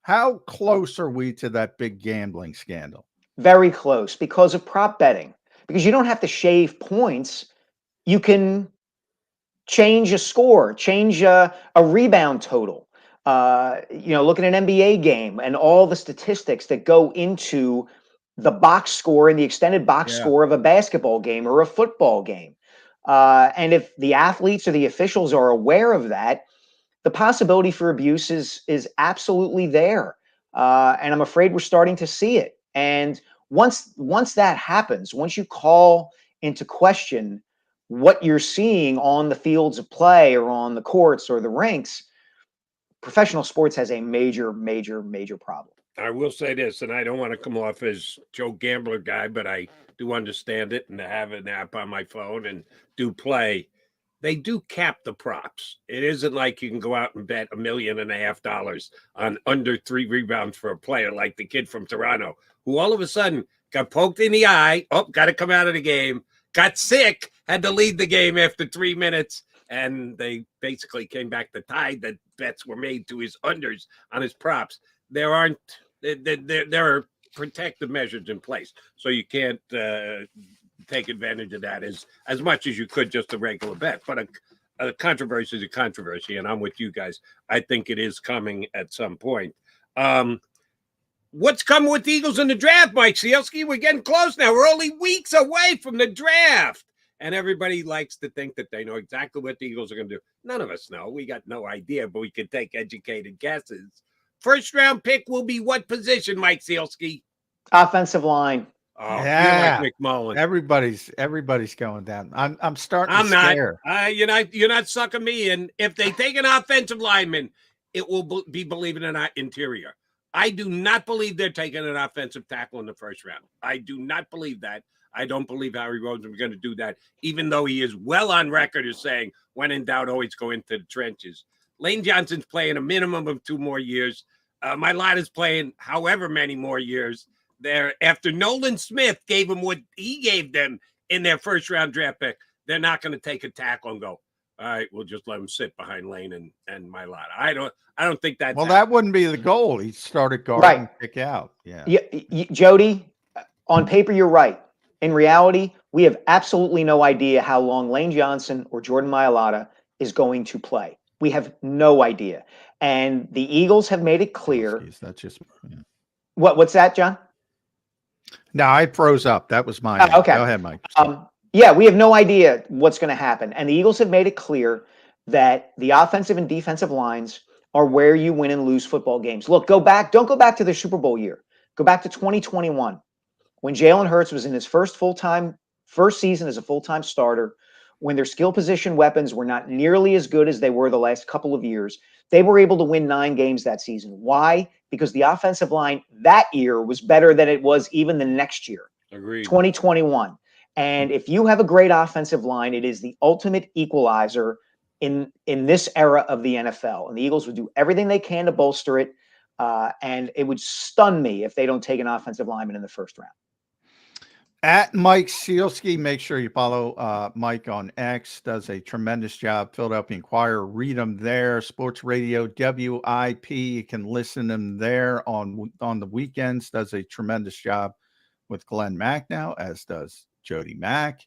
How close are we to that big gambling scandal? Very close because of prop betting. Because you don't have to shave points. You can change a score, change a rebound total. Look at an NBA game and all the statistics that go into the box score and the extended box score of a basketball game or a football game. And if the athletes or the officials are aware of that, the possibility for abuse is absolutely there. And I'm afraid we're starting to see it. And once that happens, once you call into question what you're seeing on the fields of play or on the courts or the rinks, professional sports has a major, major, major problem. I will say this, and I don't want to come off as Joe Gambler guy, but I do understand it and have an app on my phone and do play. They do cap the props. It isn't like you can go out and bet $1.5 million on under 3 rebounds for a player like the kid from Toronto, who all of a sudden got poked in the eye. Oh, got to come out of the game. Got sick, had to leave the game after 3 minutes, and they basically came back to tie that bets were made to his unders on his props. There are protective measures in place, so you can't take advantage of that as much as you could just a regular bet. But a controversy is a controversy, and I'm with you guys. I think it is coming at some point. What's coming with the Eagles in the draft, Mike Sielski? We're getting close now. We're only weeks away from the draft, and everybody likes to think that they know exactly what the Eagles are going to do. None of us know. We got no idea, but we can take educated guesses. First round pick will be what position, Mike Sielski? Offensive line. Oh, yeah, like McMullen. Everybody's going down. I'm starting to scare. You're not sucking me in. If they take an offensive lineman, it will be believing in our interior. I do not believe they're taking an offensive tackle in the first round. I do not believe that. I don't believe Harry Rosen is going to do that, even though he is well on record as saying, when in doubt, always go into the trenches. Lane Johnson's playing a minimum of 2 more years. Mailata's playing however many more years. They're after Nolan Smith gave them what he gave them in their first round draft pick. They're not going to take a tackle and go, all right, we'll just let him sit behind Lane and Mailata. I don't think that's well. That wouldn't be the goal. He started guard and kick out. Yeah. Jody, on paper, you're right. In reality, we have absolutely no idea how long Lane Johnson or Jordan Mailata is going to play. We have no idea. And the Eagles have made it clear. That's just What's that, John? No, I froze up. That was my okay. Go ahead, Mike. Yeah, we have no idea what's going to happen. And the Eagles have made it clear that the offensive and defensive lines are where you win and lose football games. Look, don't go back to the Super Bowl year. Go back to 2021 when Jalen Hurts was in his first season as a full-time starter, when their skill position weapons were not nearly as good as they were the last couple of years. They were able to win 9 games that season. Why? Because the offensive line that year was better than it was even the next year. Agreed. 2021. And if you have a great offensive line, it is the ultimate equalizer in this era of the NFL. And the Eagles would do everything they can to bolster it. And it would stun me if they don't take an offensive lineman in the first round. At Mike Sielski, make sure you follow Mike on X. Does a tremendous job. Philadelphia Inquirer, read them there. Sports Radio WIP, you can listen to them there on the weekends. Does a tremendous job with Glenn Mack now, as does Jody Mack.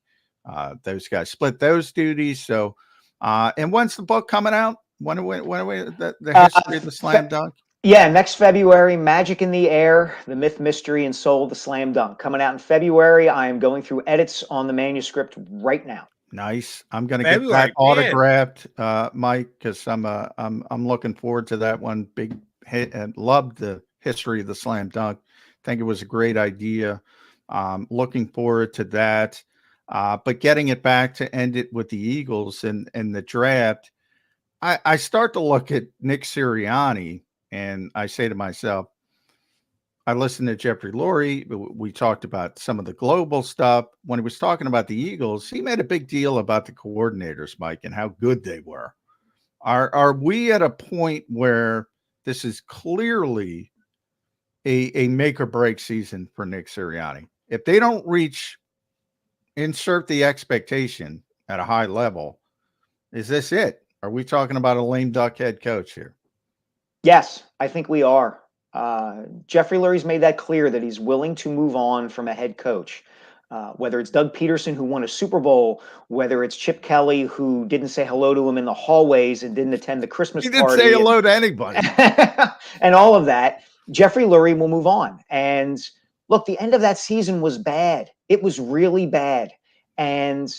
Those guys split those duties. So, and when's the book coming out? When are we the history of the slam dunk? Yeah, next February, Magic in the Air, The Myth, Mystery, and Soul, The Slam Dunk. Coming out in February. I am going through edits on the manuscript right now. Nice. I'm going to get that autographed, Mike, because I'm looking forward to that one. Big hit and loved the history of the slam dunk. Think it was a great idea. Looking forward to that. But getting it back to end it with the Eagles and the draft, I start to look at Nick Sirianni. And I say to myself, I listened to Jeffrey Lurie. We talked about some of the global stuff. When he was talking about the Eagles, he made a big deal about the coordinators, Mike, and how good they were. Are we at a point where this is clearly a make or break season for Nick Sirianni? If they don't insert the expectation at a high level, is this it? Are we talking about a lame duck head coach here? Yes, I think we are. Jeffrey Lurie's made that clear that he's willing to move on from a head coach. Whether it's Doug Peterson, who won a Super Bowl, whether it's Chip Kelly, who didn't say hello to him in the hallways and didn't attend the Christmas party. He didn't say hello to anybody. And all of that, Jeffrey Lurie will move on. And look, the end of that season was bad. It was really bad. And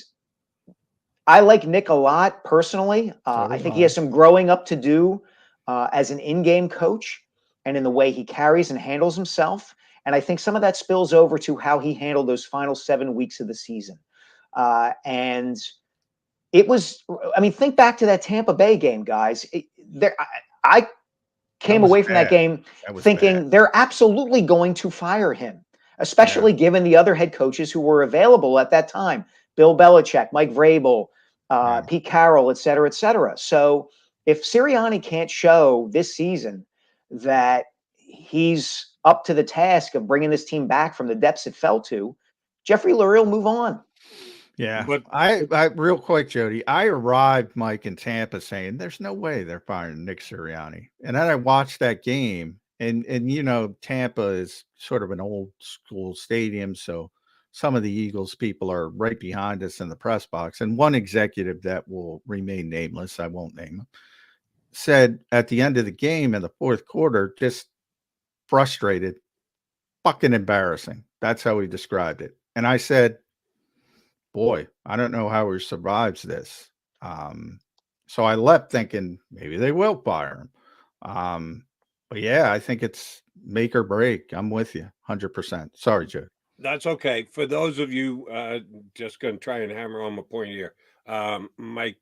I like Nick a lot personally. I think he has some growing up to do as an in-game coach and in the way he carries and handles himself. And I think some of that spills over to how he handled those final 7 weeks of the season. And it was, I mean, think back to that Tampa Bay game, guys. I came away from that game thinking they're absolutely going to fire him, especially given the other head coaches who were available at that time. Bill Belichick, Mike Vrabel, Pete Carroll, et cetera, et cetera. So if Sirianni can't show this season that he's up to the task of bringing this team back from the depths it fell to, Jeffrey Lurie will move on. Yeah, but I real quick, Jody, I arrived, Mike, in Tampa saying there's no way they're firing Nick Sirianni. And then I watched that game, and you know, Tampa is sort of an old school stadium, so some of the Eagles people are right behind us in the press box. And one executive that will remain nameless, I won't name him, said at the end of the game in the fourth quarter, just frustrated, fucking embarrassing. That's how he described it. And I said, boy, I don't know how he survives this. So I left thinking maybe they will fire him. But yeah, I think it's make or break. I'm with you 100%. Sorry, Joe. That's okay. For those of you just going to try and hammer on my point here, Mike,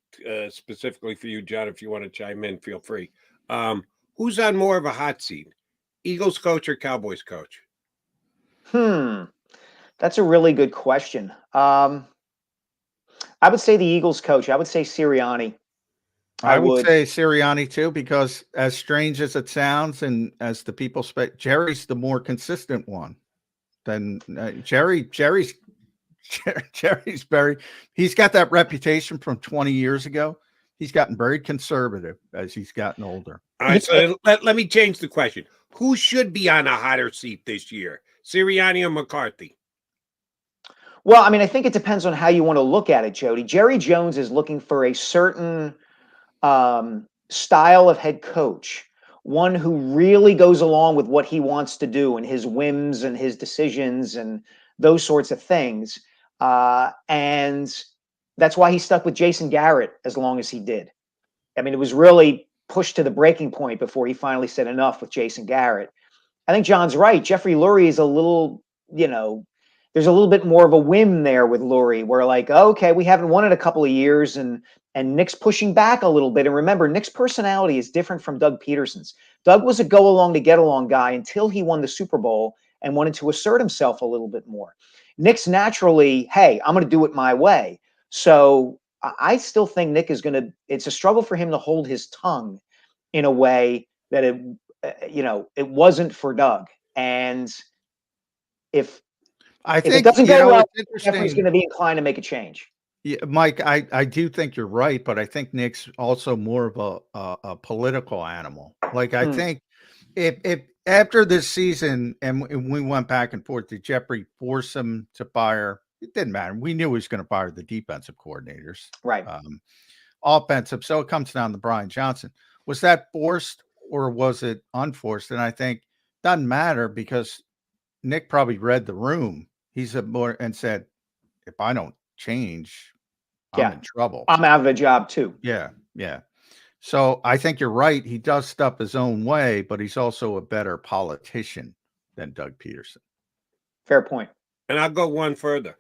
specifically for you, John, if you want to chime in, feel free. Who's on more of a hot seat, Eagles coach or Cowboys coach? That's a really good question. I would say the Eagles coach. I would say Sirianni. I would say Sirianni too, because as strange as it sounds, and as the people Jerry's the more consistent one. then Jerry's very. He's got that reputation from 20 years ago. He's gotten very conservative as he's gotten older. All right, so let me change the question. Who should be on a hotter seat this year, Sirianni or McCarthy? Well, I mean, I think it depends on how you want to look at it, Jody. Jerry Jones is looking for a certain style of head coach, one who really goes along with what he wants to do and his whims and his decisions and those sorts of things. And that's why he stuck with Jason Garrett as long as he did. I mean, it was really pushed to the breaking point before he finally said enough with Jason Garrett. I think John's right. Jeffrey Lurie is a little, there's a little bit more of a whim there with Lurie. Where like, okay, we haven't won in a couple of years, and Nick's pushing back a little bit. And remember, Nick's personality is different from Doug Peterson's. Doug was a go along to get along guy until he won the Super Bowl and wanted to assert himself a little bit more. Nick's naturally, hey, I'm going to do it my way. So I still think Nick is going to, it's a struggle for him to hold his tongue in a way that it wasn't for Doug. And if it doesn't go well, Jeffrey's going to be inclined to make a change. Yeah, Mike, I do think you're right, but I think Nick's also more of a political animal. Like, I think if after this season, and we went back and forth, did Jeffrey force him to fire? It didn't matter. We knew he was going to fire the defensive coordinators. Right. Offensive. So it comes down to Brian Johnson. Was that forced or was it unforced? And I think it doesn't matter because Nick probably read the room. He's and said, if I don't change, I'm in trouble. I'm out of a job too. Yeah. Yeah. So I think you're right. He does stuff his own way, but he's also a better politician than Doug Peterson. Fair point. And I'll go one further.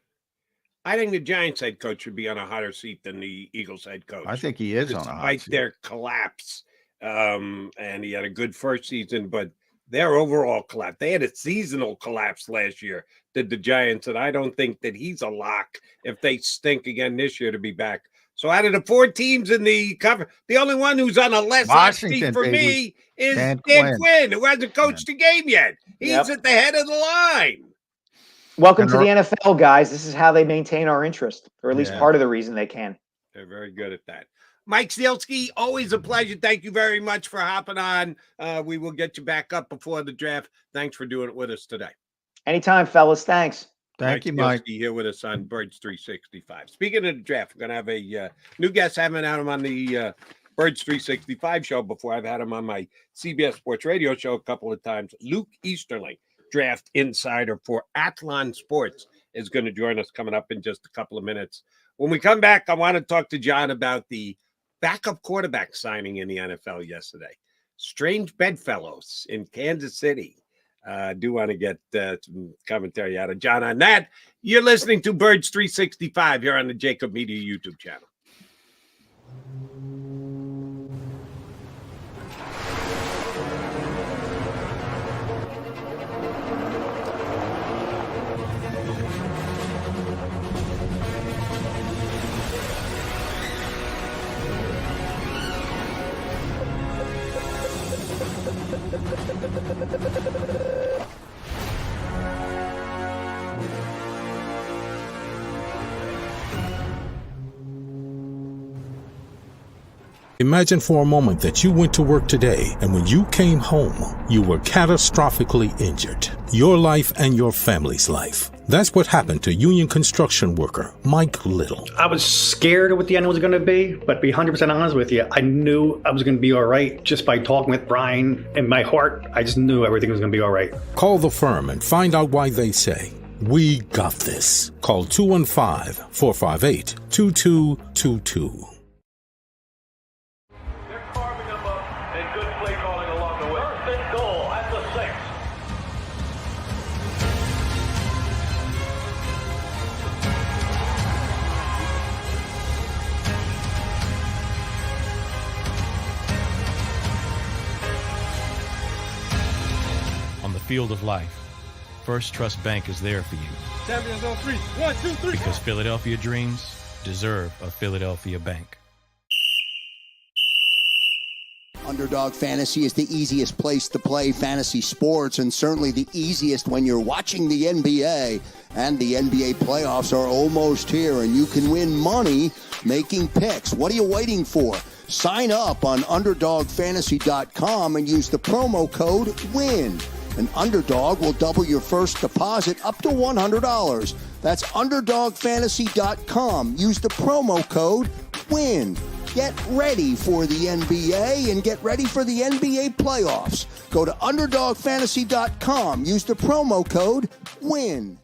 I think the Giants head coach should be on a hotter seat than the Eagles head coach. I think he is on a hot seat. Despite their collapse. And he had a good first season, but their overall collapse. They had a seasonal collapse last year, did the Giants, and I don't think that he's a lock if they stink again this year to be back. So out of the 4 teams in the cover, the only one who's on a less hot seat for me is Dan Quinn, who hasn't coached a game yet. He's at the head of the line. Welcome to the NFL, guys. This is how they maintain our interest, or at least part of the reason they can. They're very good at that. Mike Sielski, always a pleasure. Thank you very much for hopping on. We will get you back up before the draft. Thanks for doing it with us today. Anytime, fellas. Thanks. Thank you, Mike. Sielski here with us on Birds 365. Speaking of the draft, we're going to have a new guest. I haven't had him on the Birds 365 show before. I've had him on my CBS Sports Radio show a couple of times. Luke Easterling, draft insider for Athlon Sports, is going to join us coming up in just a couple of minutes. When we come back, I want to talk to John about the backup quarterback signing in the NFL yesterday. Strange bedfellows in Kansas City. I do want to get some commentary out of John on that. You're listening to Birds 365 here on the JAKIB Media YouTube channel. Imagine for a moment that you went to work today and when you came home, you were catastrophically injured. Your life and your family's life. That's what happened to union construction worker Mike Little. I was scared of what the end was going to be, but to be 100% honest with you, I knew I was going to be all right just by talking with Brian. In my heart, I just knew everything was going to be all right. Call the firm and find out why they say, "We got this." Call 215-458-2222. Field of life, First Trust Bank is there for you. Champions on 3. 1, 2, 3. Because Philadelphia dreams deserve a Philadelphia bank. Underdog Fantasy is the easiest place to play fantasy sports, and certainly the easiest when you're watching the NBA. And the NBA playoffs are almost here, and you can win money making picks. What are you waiting for? Sign up on UnderdogFantasy.com and use the promo code WIN. An Underdog will double your first deposit up to $100. That's UnderdogFantasy.com. Use the promo code WIN. Get ready for the NBA and get ready for the NBA playoffs. Go to UnderdogFantasy.com. Use the promo code WIN.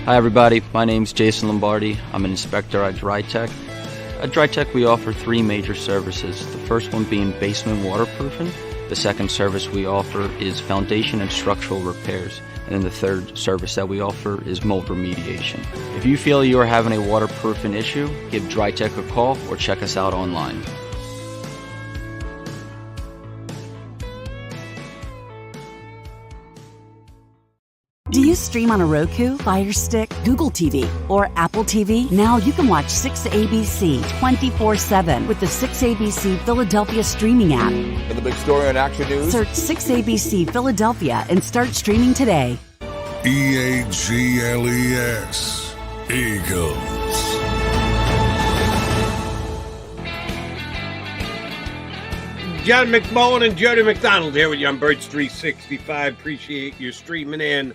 Hi everybody, my name's Jason Lombardi. I'm an inspector at DryTech. At DryTech we offer three major services, the first one being basement waterproofing. The second service we offer is foundation and structural repairs. And then the third service that we offer is mold remediation. If you feel you are having a waterproofing issue, give DryTech a call or check us out online. Do you stream on a Roku, Fire Stick, Google TV, or Apple TV? Now you can watch 6ABC 24/7 with the 6ABC Philadelphia streaming app. For the big story on Action News, Search 6ABC Philadelphia and start streaming today. EAGLES. Eagles. John McMullen and Jody McDonald here with you on Birds 365. Appreciate you streaming in.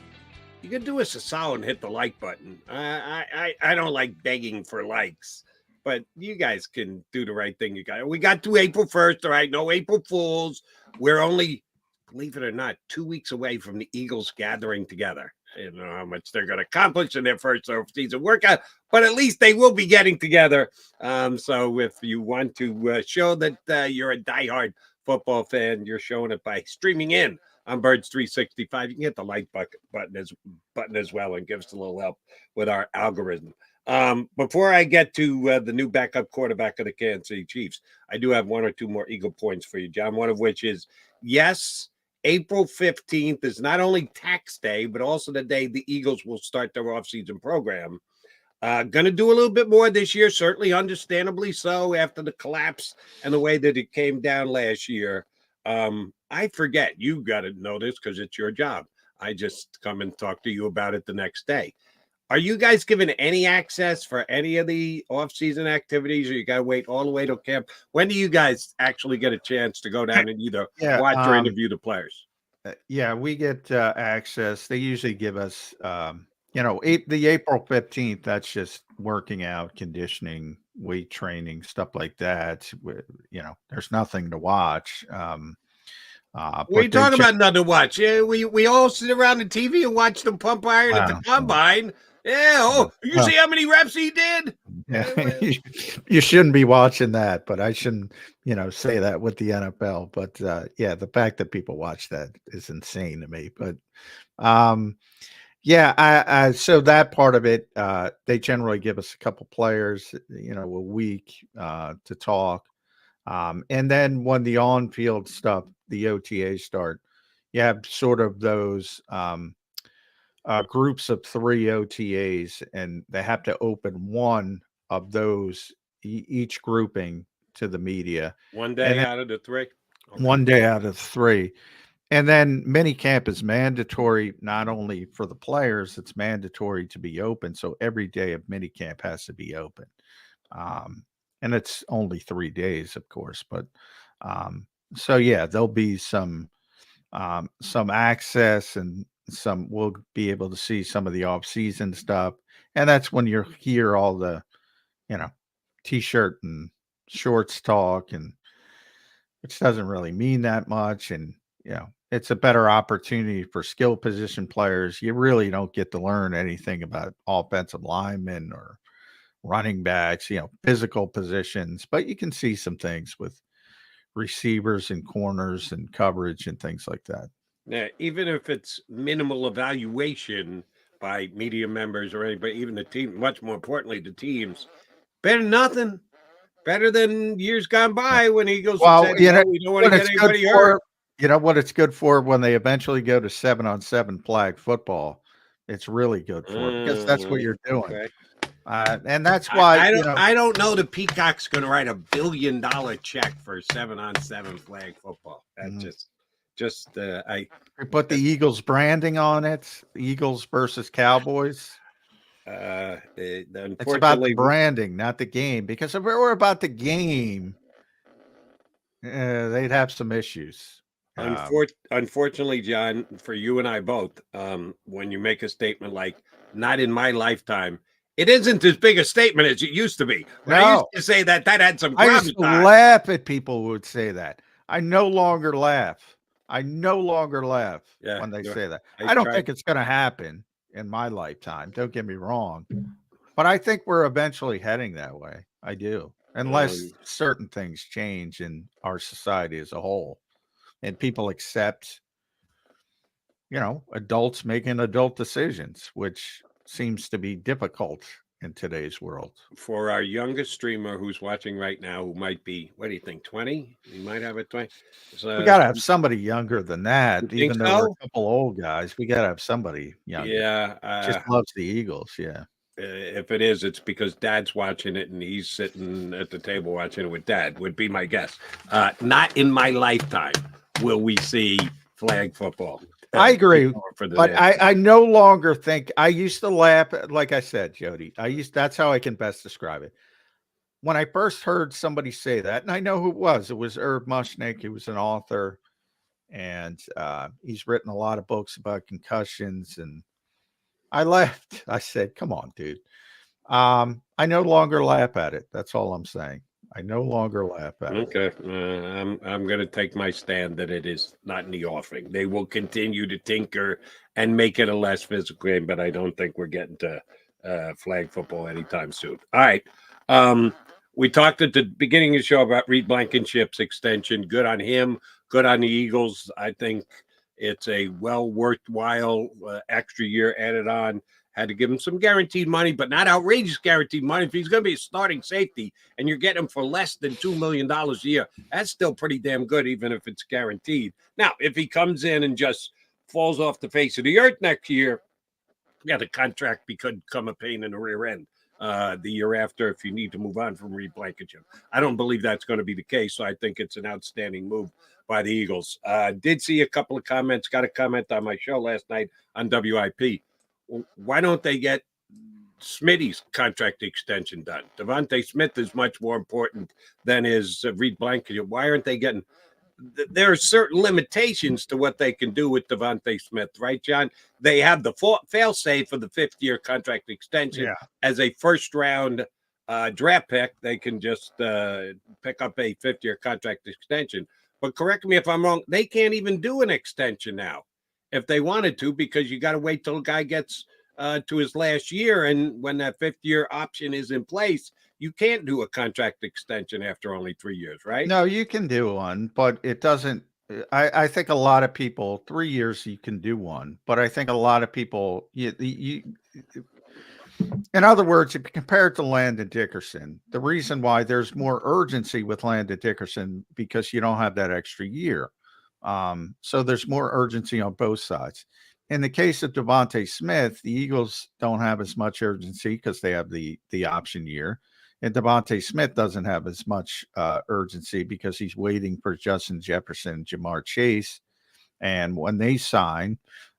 You can do us a solid and hit the like button. I don't like begging for likes, but you guys can do the right thing. We got to April 1st, all right? No April Fools. We're only, believe it or not, 2 weeks away from the Eagles gathering together. I don't know how much they're going to accomplish in their first off-season workout, but at least they will be getting together. So if you want to show that you're a diehard football fan, you're showing it by streaming in on Birds 365. You can hit the like button as well and give us a little help with our algorithm. Before I get to the new backup quarterback of the Kansas City Chiefs, I do have one or two more Eagle points for you, John, one of which is, yes, April 15th is not only tax day, but also the day the Eagles will start their offseason program. Going to do a little bit more this year, certainly understandably so, after the collapse and the way that it came down last year. I forget. You got to know this because it's your job. I just come and talk to you about it the next day. Are you guys given any access for any of the off-season activities, or you got to wait all the way till camp? When do you guys actually get a chance to go down and either watch or interview the players? Yeah, we get access. They usually give us, the April 15th, that's just working out, conditioning, weight training, stuff like that. There's nothing to watch. What are you talking about nothing to watch? Yeah, we all sit around the TV and watch them pump iron at the combine. Yeah, you see how many reps he did? Yeah, you shouldn't be watching that, but I shouldn't, say that with the NFL. But the fact that people watch that is insane to me. But so that part of it, they generally give us a couple players, a week to talk. And then when the on-field stuff, the OTAs start, you have sort of those groups of 3 OTAs, and they have to open one of those, each grouping, to the media. One day out of the 3? Okay. One day out of 3. And then minicamp is mandatory, not only for the players, it's mandatory to be open. So every day of minicamp has to be open. And it's only 3 days, of course. But there'll be some access, and we'll be able to see some of the off-season stuff. And that's when you hear all the, T-shirt and shorts talk, and which doesn't really mean that much. And, it's a better opportunity for skill position players. You really don't get to learn anything about offensive linemen or running backs, physical positions, but you can see some things with receivers and corners and coverage and things like that. Yeah, even if it's minimal evaluation by media members or anybody, even the team, much more importantly, the teams, better than nothing. Better than years gone by when Eagles said, we don't want to get anybody hurt. You know what it's good for when they eventually go to 7-on-7 flag football? It's really good for it because that's what you're doing. Okay. And that's why I don't know the Peacock's going to write $1 billion check for 7-on-7 flag football. That's I put the Eagles branding on it. Eagles versus Cowboys. It's about the branding, not the game. Because if it were about the game, they'd have some issues. Unfortunately, John, for you and I both, when you make a statement like "not in my lifetime," it isn't as big a statement as it used to be. When I used to say that had some I used to laugh at people who would say that. I no longer laugh. When they say that. I don't think it's going to happen in my lifetime. Don't get me wrong. But I think we're eventually heading that way. I do. Unless certain things change in our society as a whole and people accept, adults making adult decisions, which seems to be difficult in today's world. For our youngest streamer who's watching right now, who might be, what do you think, 20? He might have a 20. So, we got to have somebody younger than that, even though we're a couple old guys. We got to have somebody younger. Yeah. Just loves the Eagles, yeah. If it is, it's because Dad's watching it and he's sitting at the table watching it with Dad, would be my guess. Not in my lifetime will we see flag football. I agree, but I no longer think. I used to laugh, like I said, Jody. That's how I can best describe it. When I first heard somebody say that, and I know who it was Herb Mushnick. He was an author, and he's written a lot of books about concussions. And I laughed. I said, "Come on, dude." I no longer laugh at it. That's all I'm saying. I no longer laugh at it. Okay. I'm going to take my stand that it is not in the offing. They will continue to tinker and make it a less physical game, but I don't think we're getting to flag football anytime soon. All right. We talked at the beginning of the show about Reed Blankenship's extension. Good on him. Good on the Eagles. I think it's a well worthwhile extra year added on. Had to give him some guaranteed money, but not outrageous guaranteed money. If he's going to be a starting safety and you're getting him for less than $2 million a year, that's still pretty damn good, even if it's guaranteed. Now, if he comes in and just falls off the face of the earth next year, the contract could come a pain in the rear end the year after if you need to move on from Reed Blankenship. I don't believe that's going to be the case, so I think it's an outstanding move by the Eagles. Did see a couple of comments, got a comment on my show last night on WIP. Why don't they get Smitty's contract extension done? Devontae Smith is much more important than is Reed Blankenship. Why aren't they getting – there are certain limitations to what they can do with Devontae Smith, right, John? They have the fail-safe for the fifth-year contract extension. As a first-round draft pick, they can just pick up a fifth-year contract extension. But correct me if I'm wrong, they can't even do an extension now if they wanted to, because you got to wait till a guy gets to his last year. And when that fifth-year option is in place, you can't do a contract extension after only 3 years, right? No, you can do one, but it doesn't. I think a lot of people, 3 years, you can do one. But I think a lot of people, in other words, if you compare it to Landon Dickerson, the reason why there's more urgency with Landon Dickerson, because you don't have that extra year. So there's more urgency on both sides. In the case of Devontae Smith, the Eagles don't have as much urgency because they have the option year. And Devontae Smith doesn't have as much urgency because he's waiting for Justin Jefferson, Jamar Chase. And when they sign,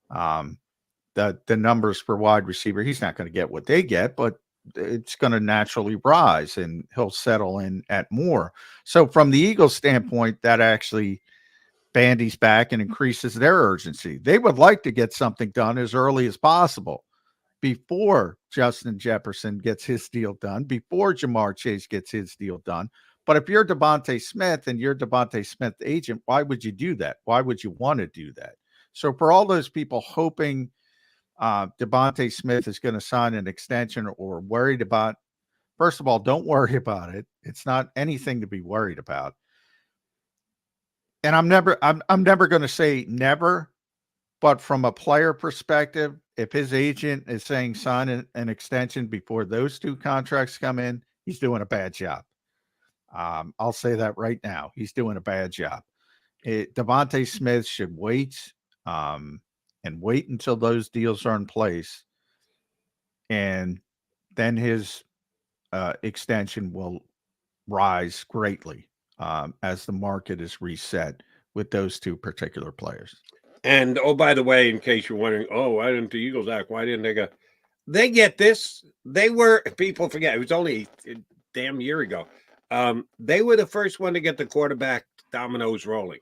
the numbers for wide receiver, he's not going to get what they get, but it's going to naturally rise and he'll settle in at more. So from the Eagles standpoint, that actually bandies back and increases their urgency. They would like to get something done as early as possible before Justin Jefferson gets his deal done, before Jamar Chase gets his deal done. But if you're Devontae Smith and you're Devontae Smith agent, why would you do that? Why would you want to do that? So for all those people hoping Devontae Smith is going to sign an extension or worried about, first of all, don't worry about it. It's not anything to be worried about. And I'm never going to say never, but from a player perspective, if his agent is saying sign an extension before those two contracts come in, he's doing a bad job. I'll say that right now. He's doing a bad job. Devontae Smith should wait. and wait until those deals are in place, and then his extension will rise greatly as the market is reset with those two particular players. And oh, by the way, in case you're wondering, oh, why didn't the Eagles act? Why didn't they go? They get this. They were, people forget, it was only a damn year ago. They were the first one to get the quarterback dominoes rolling,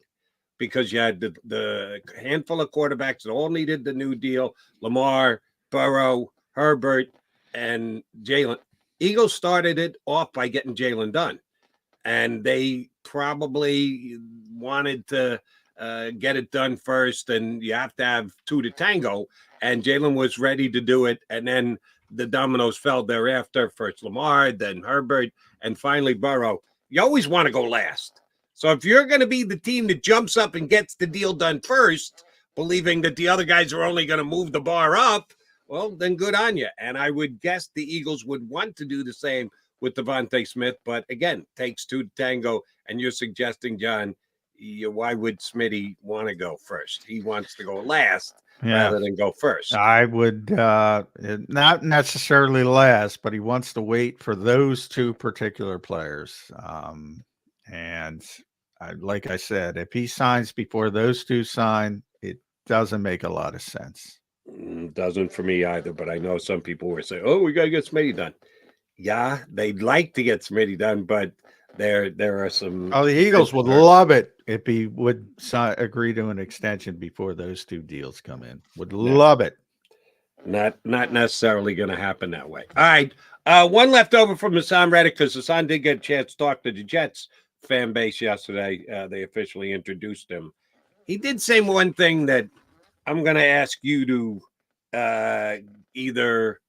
because you had the handful of quarterbacks that all needed the new deal: Lamar, Burrow, Herbert, and Jalen. Eagles started it off by getting Jalen done, and they probably wanted to get it done first, and you have to have two to tango, and Jalen was ready to do it, and then the dominoes fell thereafter. First Lamar, then Herbert, and finally Burrow. You always want to go last. So if you're going to be the team that jumps up and gets the deal done first, believing that the other guys are only going to move the bar up, well, then good on you. And I would guess the Eagles would want to do the same with Devontae Smith. But again, takes two to tango. And you're suggesting, John, why would Smitty want to go first? He wants to go last rather than go first. I would not necessarily last, but he wants to wait for those two particular players. And like I said, if he signs before those two sign, it doesn't make a lot of sense. Doesn't for me either, but I know some people were saying, oh, we got to get Smitty done. Yeah, they'd like to get Smitty done, but there are some. Oh, the Eagles would love it if he would agree to an extension before those two deals come in. Would love it. Not necessarily going to happen that way. All right. One left over from Haason Reddick, because Haason did get a chance to talk to the Jets fan base yesterday. They officially introduced him. He did say one thing that I'm going to ask you to either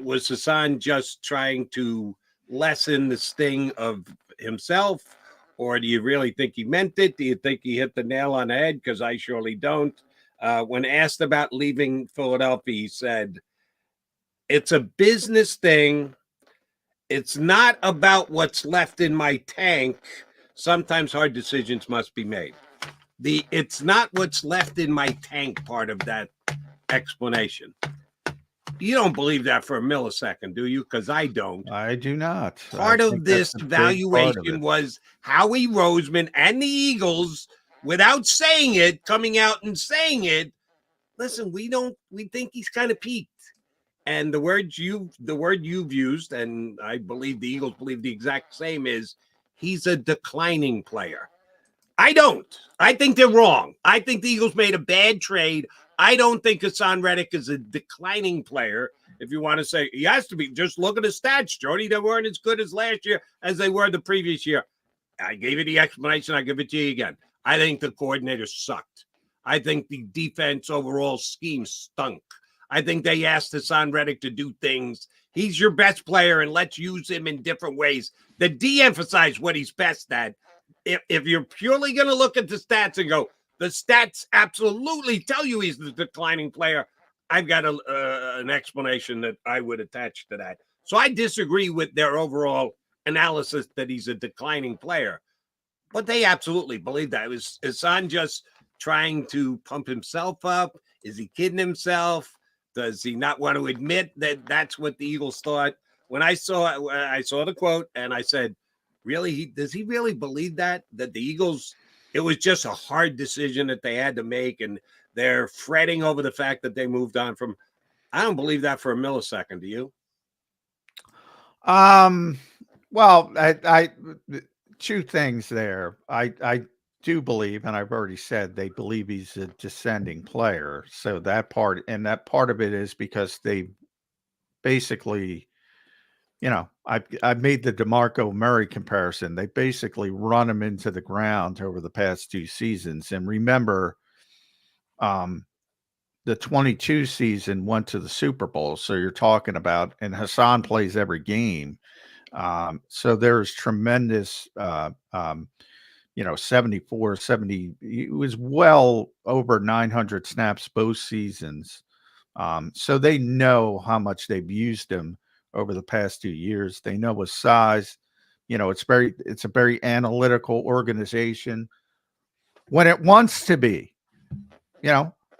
was Haason just trying to lessen the sting of himself, or do you really think he meant it? Do you think he hit the nail on the head? Because I surely don't. When asked about leaving Philadelphia, he said, it's a business thing. It's not about what's left in my tank. Sometimes hard decisions must be made. It's not what's left in my tank part of that explanation. You don't believe that for a millisecond, do you? Because I don't. I do not. Part of this evaluation was Howie Roseman and the Eagles, without saying it, coming out and saying it. Listen, we think he's kind of peaked. And the word you've used, and I believe the Eagles believe the exact same, is he's a declining player. I don't. I think they're wrong. I think the Eagles made a bad trade. I don't think Haason Reddick is a declining player. If you want to say he has to be, just look at the stats, Jody. They weren't as good as last year as they were the previous year. I gave you the explanation. I give it to you again. I think the coordinator sucked. I think the defense overall scheme stunk. I think they asked Haason Reddick to do things. He's your best player, and let's use him in different ways that de-emphasize what he's best at. If you're purely going to look at the stats and go, the stats absolutely tell you he's the declining player, I've got an explanation that I would attach to that. So I disagree with their overall analysis that he's a declining player. But they absolutely believe that. Was Haason just trying to pump himself up? Is he kidding himself? Does he not want to admit that that's what the Eagles thought? When I saw the quote and I said, really, does he really believe that the Eagles, it was just a hard decision that they had to make, and they're fretting over the fact that they moved on from? I don't believe that for a millisecond. Do you? Well, I two things there. I do believe, and I've already said, they believe he's a descending player. So that part of it is because they basically, I've made the DeMarco Murray comparison. They basically run him into the ground over the past two seasons. And remember, the 22 season went to the Super Bowl. So you're talking about, and Haason plays every game. So there's tremendous, 74, 70, it was well over 900 snaps both seasons. So they know how much they've used him over the past 2 years. They know his size. It's a very analytical organization when it wants to be.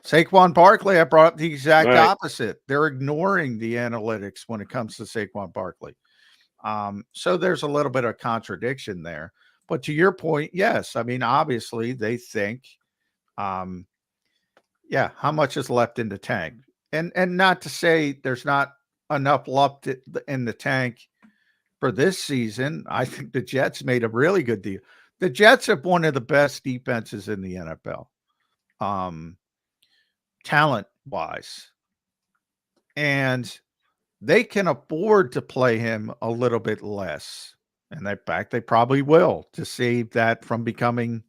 Saquon Barkley, I brought up the exact Right. opposite. They're ignoring the analytics when it comes to Saquon Barkley. So there's a little bit of contradiction there. But to your point, yes. I mean, obviously they think, how much is left in the tank? And not to say there's not enough left in the tank for this season. I think the Jets made a really good deal. The Jets have one of the best defenses in the NFL. Talent-wise. And they can afford to play him a little bit less. And in fact, they probably will, to save that from becoming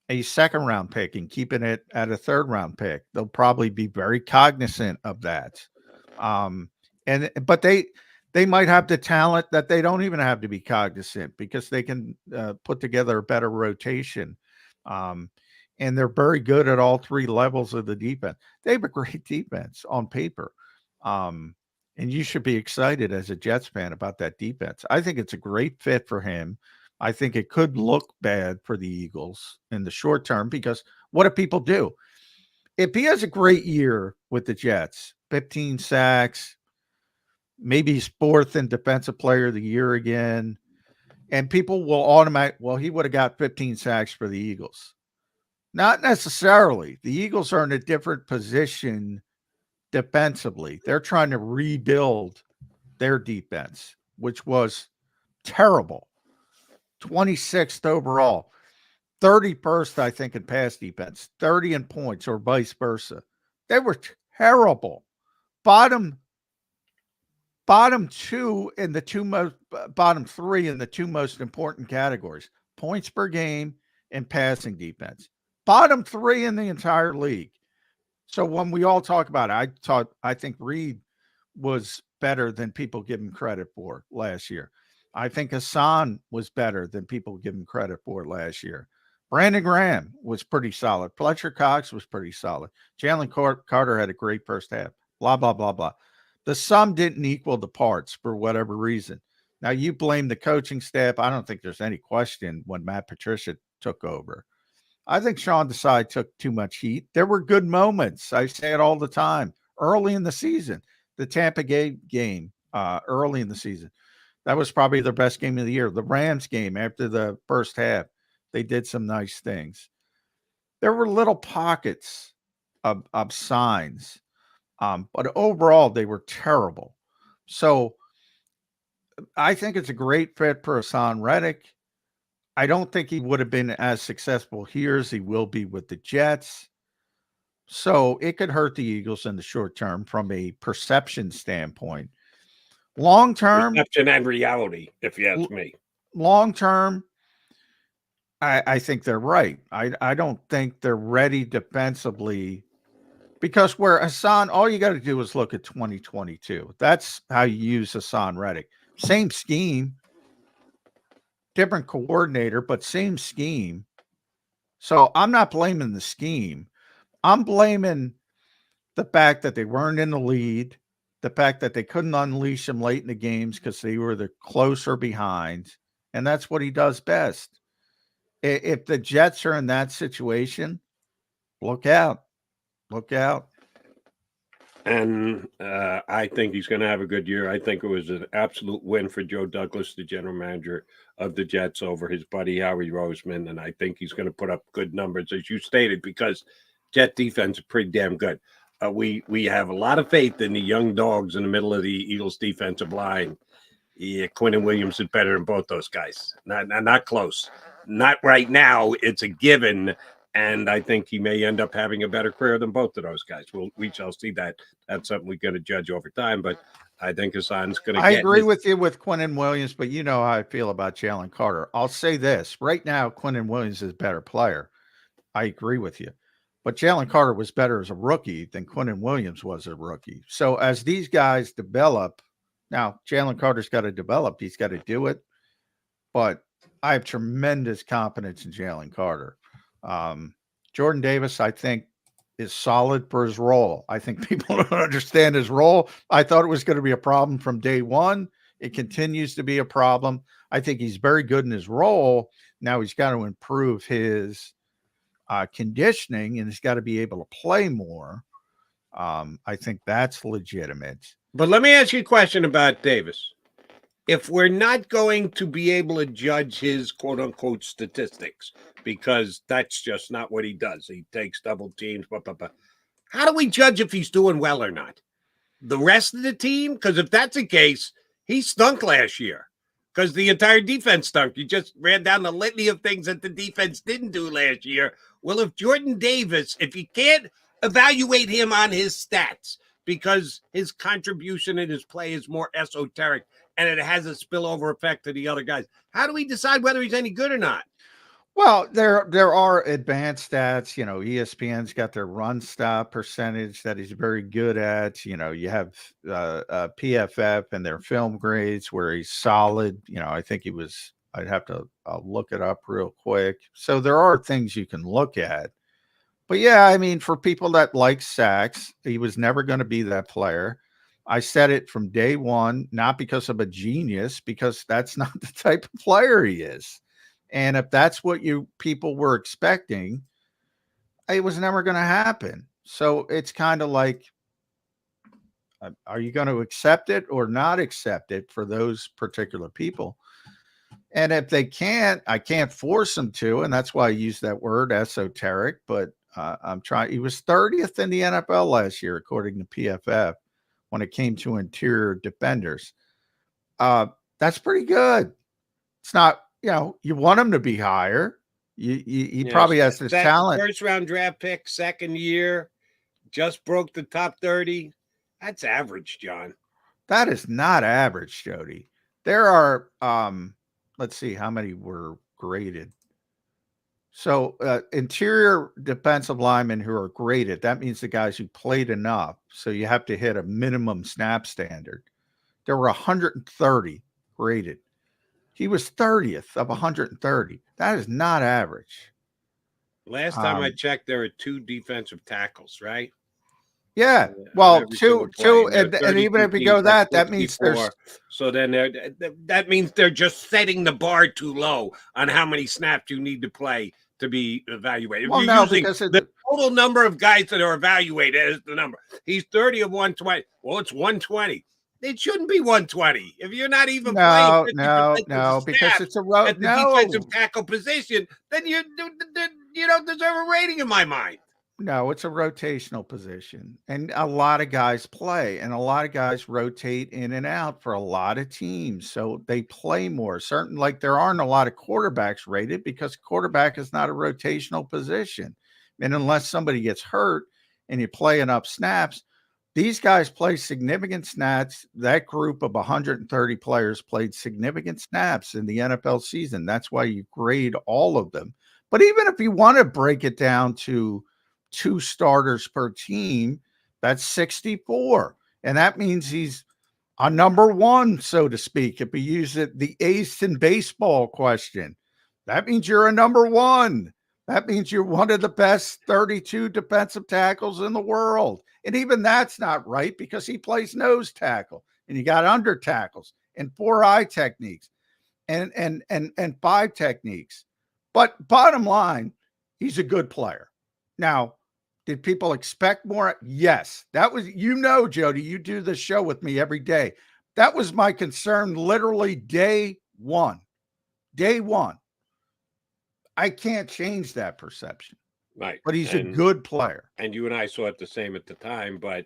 a second-round pick and keeping it at a third-round pick. They'll probably be very cognizant of that. But they might have the talent that they don't even have to be cognizant, because they can put together a better rotation. And they're very good at all three levels of the defense. They have a great defense on paper. And you should be excited as a Jets fan about that defense. I think it's a great fit for him. I think it could look bad for the Eagles in the short term, because what do people do? If he has a great year with the Jets, 15 sacks, maybe he's fourth in defensive player of the year again, and people will automatically, he would have got 15 sacks for the Eagles. Not necessarily. The Eagles are in a different position defensively. They're trying to rebuild their defense, which was terrible. 26th overall, 31st, I think, in pass defense, 30 in points, or vice versa. They were terrible. Bottom three in the two most important categories: points per game and passing defense. Bottom three in the entire league. So when we all talk about it, I think Reed was better than people give him credit for last year. I think Haason was better than people give him credit for last year. Brandon Graham was pretty solid. Fletcher Cox was pretty solid. Jalen Carter had a great first half. Blah, blah, blah, blah. The sum didn't equal the parts for whatever reason. Now, you blame the coaching staff. I don't think there's any question when Matt Patricia took over. I think Sean Desai took too much heat. There were good moments. I say it all the time. Early in the season, the Tampa game early in the season, that was probably their best game of the year. The Rams game after the first half, they did some nice things. There were little pockets of signs, but overall they were terrible. So I think it's a great fit for Haason Reddick. I don't think he would have been as successful here as he will be with the Jets. So it could hurt the Eagles in the short term from a perception standpoint. Long term, perception and reality, if you ask me. Long term, I think they're right. I don't think they're ready defensively, because where Haason, all you got to do is look at 2022. That's how you use Haason Reddick. Same scheme, different coordinator, but same scheme. So I'm not blaming the scheme. I'm blaming the fact that they weren't in the lead, the fact that they couldn't unleash him late in the games because they were the closer behind. And that's what he does best. If the Jets are in that situation, look out. Look out. And I think he's going to have a good year. I think it was an absolute win for Joe Douglas, the general manager of the Jets, over his buddy Howie Roseman. And I think he's going to put up good numbers, as you stated, because Jet defense is pretty damn good. We have a lot of faith in the young dogs in the middle of the Eagles defensive line. Yeah, Quinnen Williams is better than both those guys. Not close. Not right now. It's a given. And I think he may end up having a better career than both of those guys. We shall see that. That's something we're going to judge over time. But I think Haason's going to I agree with you with Quinnen Williams, but you know how I feel about Jalen Carter. I'll say this. Right now, Quinnen Williams is a better player. I agree with you. But Jalen Carter was better as a rookie than Quinnen Williams was a rookie. So as these guys develop, now Jalen Carter's got to develop. He's got to do it. But I have tremendous confidence in Jalen Carter. Jordan Davis, I think, is solid for his role. I think people don't understand his role. I thought it was going to be a problem from day one. It continues to be a problem. I think he's very good in his role. Now he's got to improve his conditioning, and he's got to be able to play more. I think that's legitimate. But let me ask you a question about Davis. If we're not going to be able to judge his quote unquote statistics, because that's just not what he does. He takes double teams, blah, blah, blah. How do we judge if he's doing well or not? The rest of the team? Because if that's the case, he stunk last year because the entire defense stunk. You just ran down the litany of things that the defense didn't do last year. Well, if Jordan Davis, if you can't evaluate him on his stats because his contribution in his play is more esoteric and it has a spillover effect to the other guys, how do we decide whether he's any good or not? Well, there are advanced stats. You know, ESPN's got their run stop percentage that he's very good at. You know, you have PFF and their film grades where he's solid. You know, I think he was. I'd have to look it up real quick. So there are things you can look at. But yeah, I mean, for people that like sacks, he was never going to be that player. I said it from day one, not because of a genius, because that's not the type of player he is. And if that's what you people were expecting, it was never going to happen. So it's kind of like, are you going to accept it or not accept it for those particular people? And if they can't, I can't force them to. And that's why I use that word esoteric. But I'm trying. He was 30th in the NFL last year, according to PFF, when it came to interior defenders. That's pretty good. It's not. You know, you want him to be higher. He probably has the talent. First round draft pick, second year, just broke the top 30. That's average, John. That is not average, Jody. There are, let's see how many were graded. So interior defensive linemen who are graded, that means the guys who played enough. So you have to hit a minimum snap standard. There were 130 graded. He was 30th of 130. That is not average. Last time I checked, there were 2 defensive tackles, right? Yeah. Well, two, and even if you go that means there's. So then that means they're just setting the bar too low on how many snaps you need to play to be evaluated. Well, no, because the total number of guys that are evaluated is the number. He's 30 of 120. Well, it's 120. It shouldn't be 120. If you're not even playing because it's a road. At the defensive tackle position, then you don't deserve a rating in my mind. No, it's a rotational position, and a lot of guys play, and a lot of guys rotate in and out for a lot of teams, so they play more. Certain, like there aren't a lot of quarterbacks rated because quarterback is not a rotational position, and unless somebody gets hurt and you play enough snaps. These guys play significant snaps. That group of 130 players played significant snaps in the NFL season. That's why you grade all of them. But even if you want to break it down to 2 starters per team, that's 64. And that means he's a number 1, so to speak. If you use it, the ace in baseball question, that means you're a number 1. That means you're one of the best 32 defensive tackles in the world. And even that's not right because he plays nose tackle and you got under tackles and 4 eye techniques and 5 techniques. But bottom line, he's a good player. Now, did people expect more? Yes. That was, Jody, you do this show with me every day. That was my concern literally day one. Day one. I can't change that perception. Right. But he's a good player. And you and I saw it the same at the time, but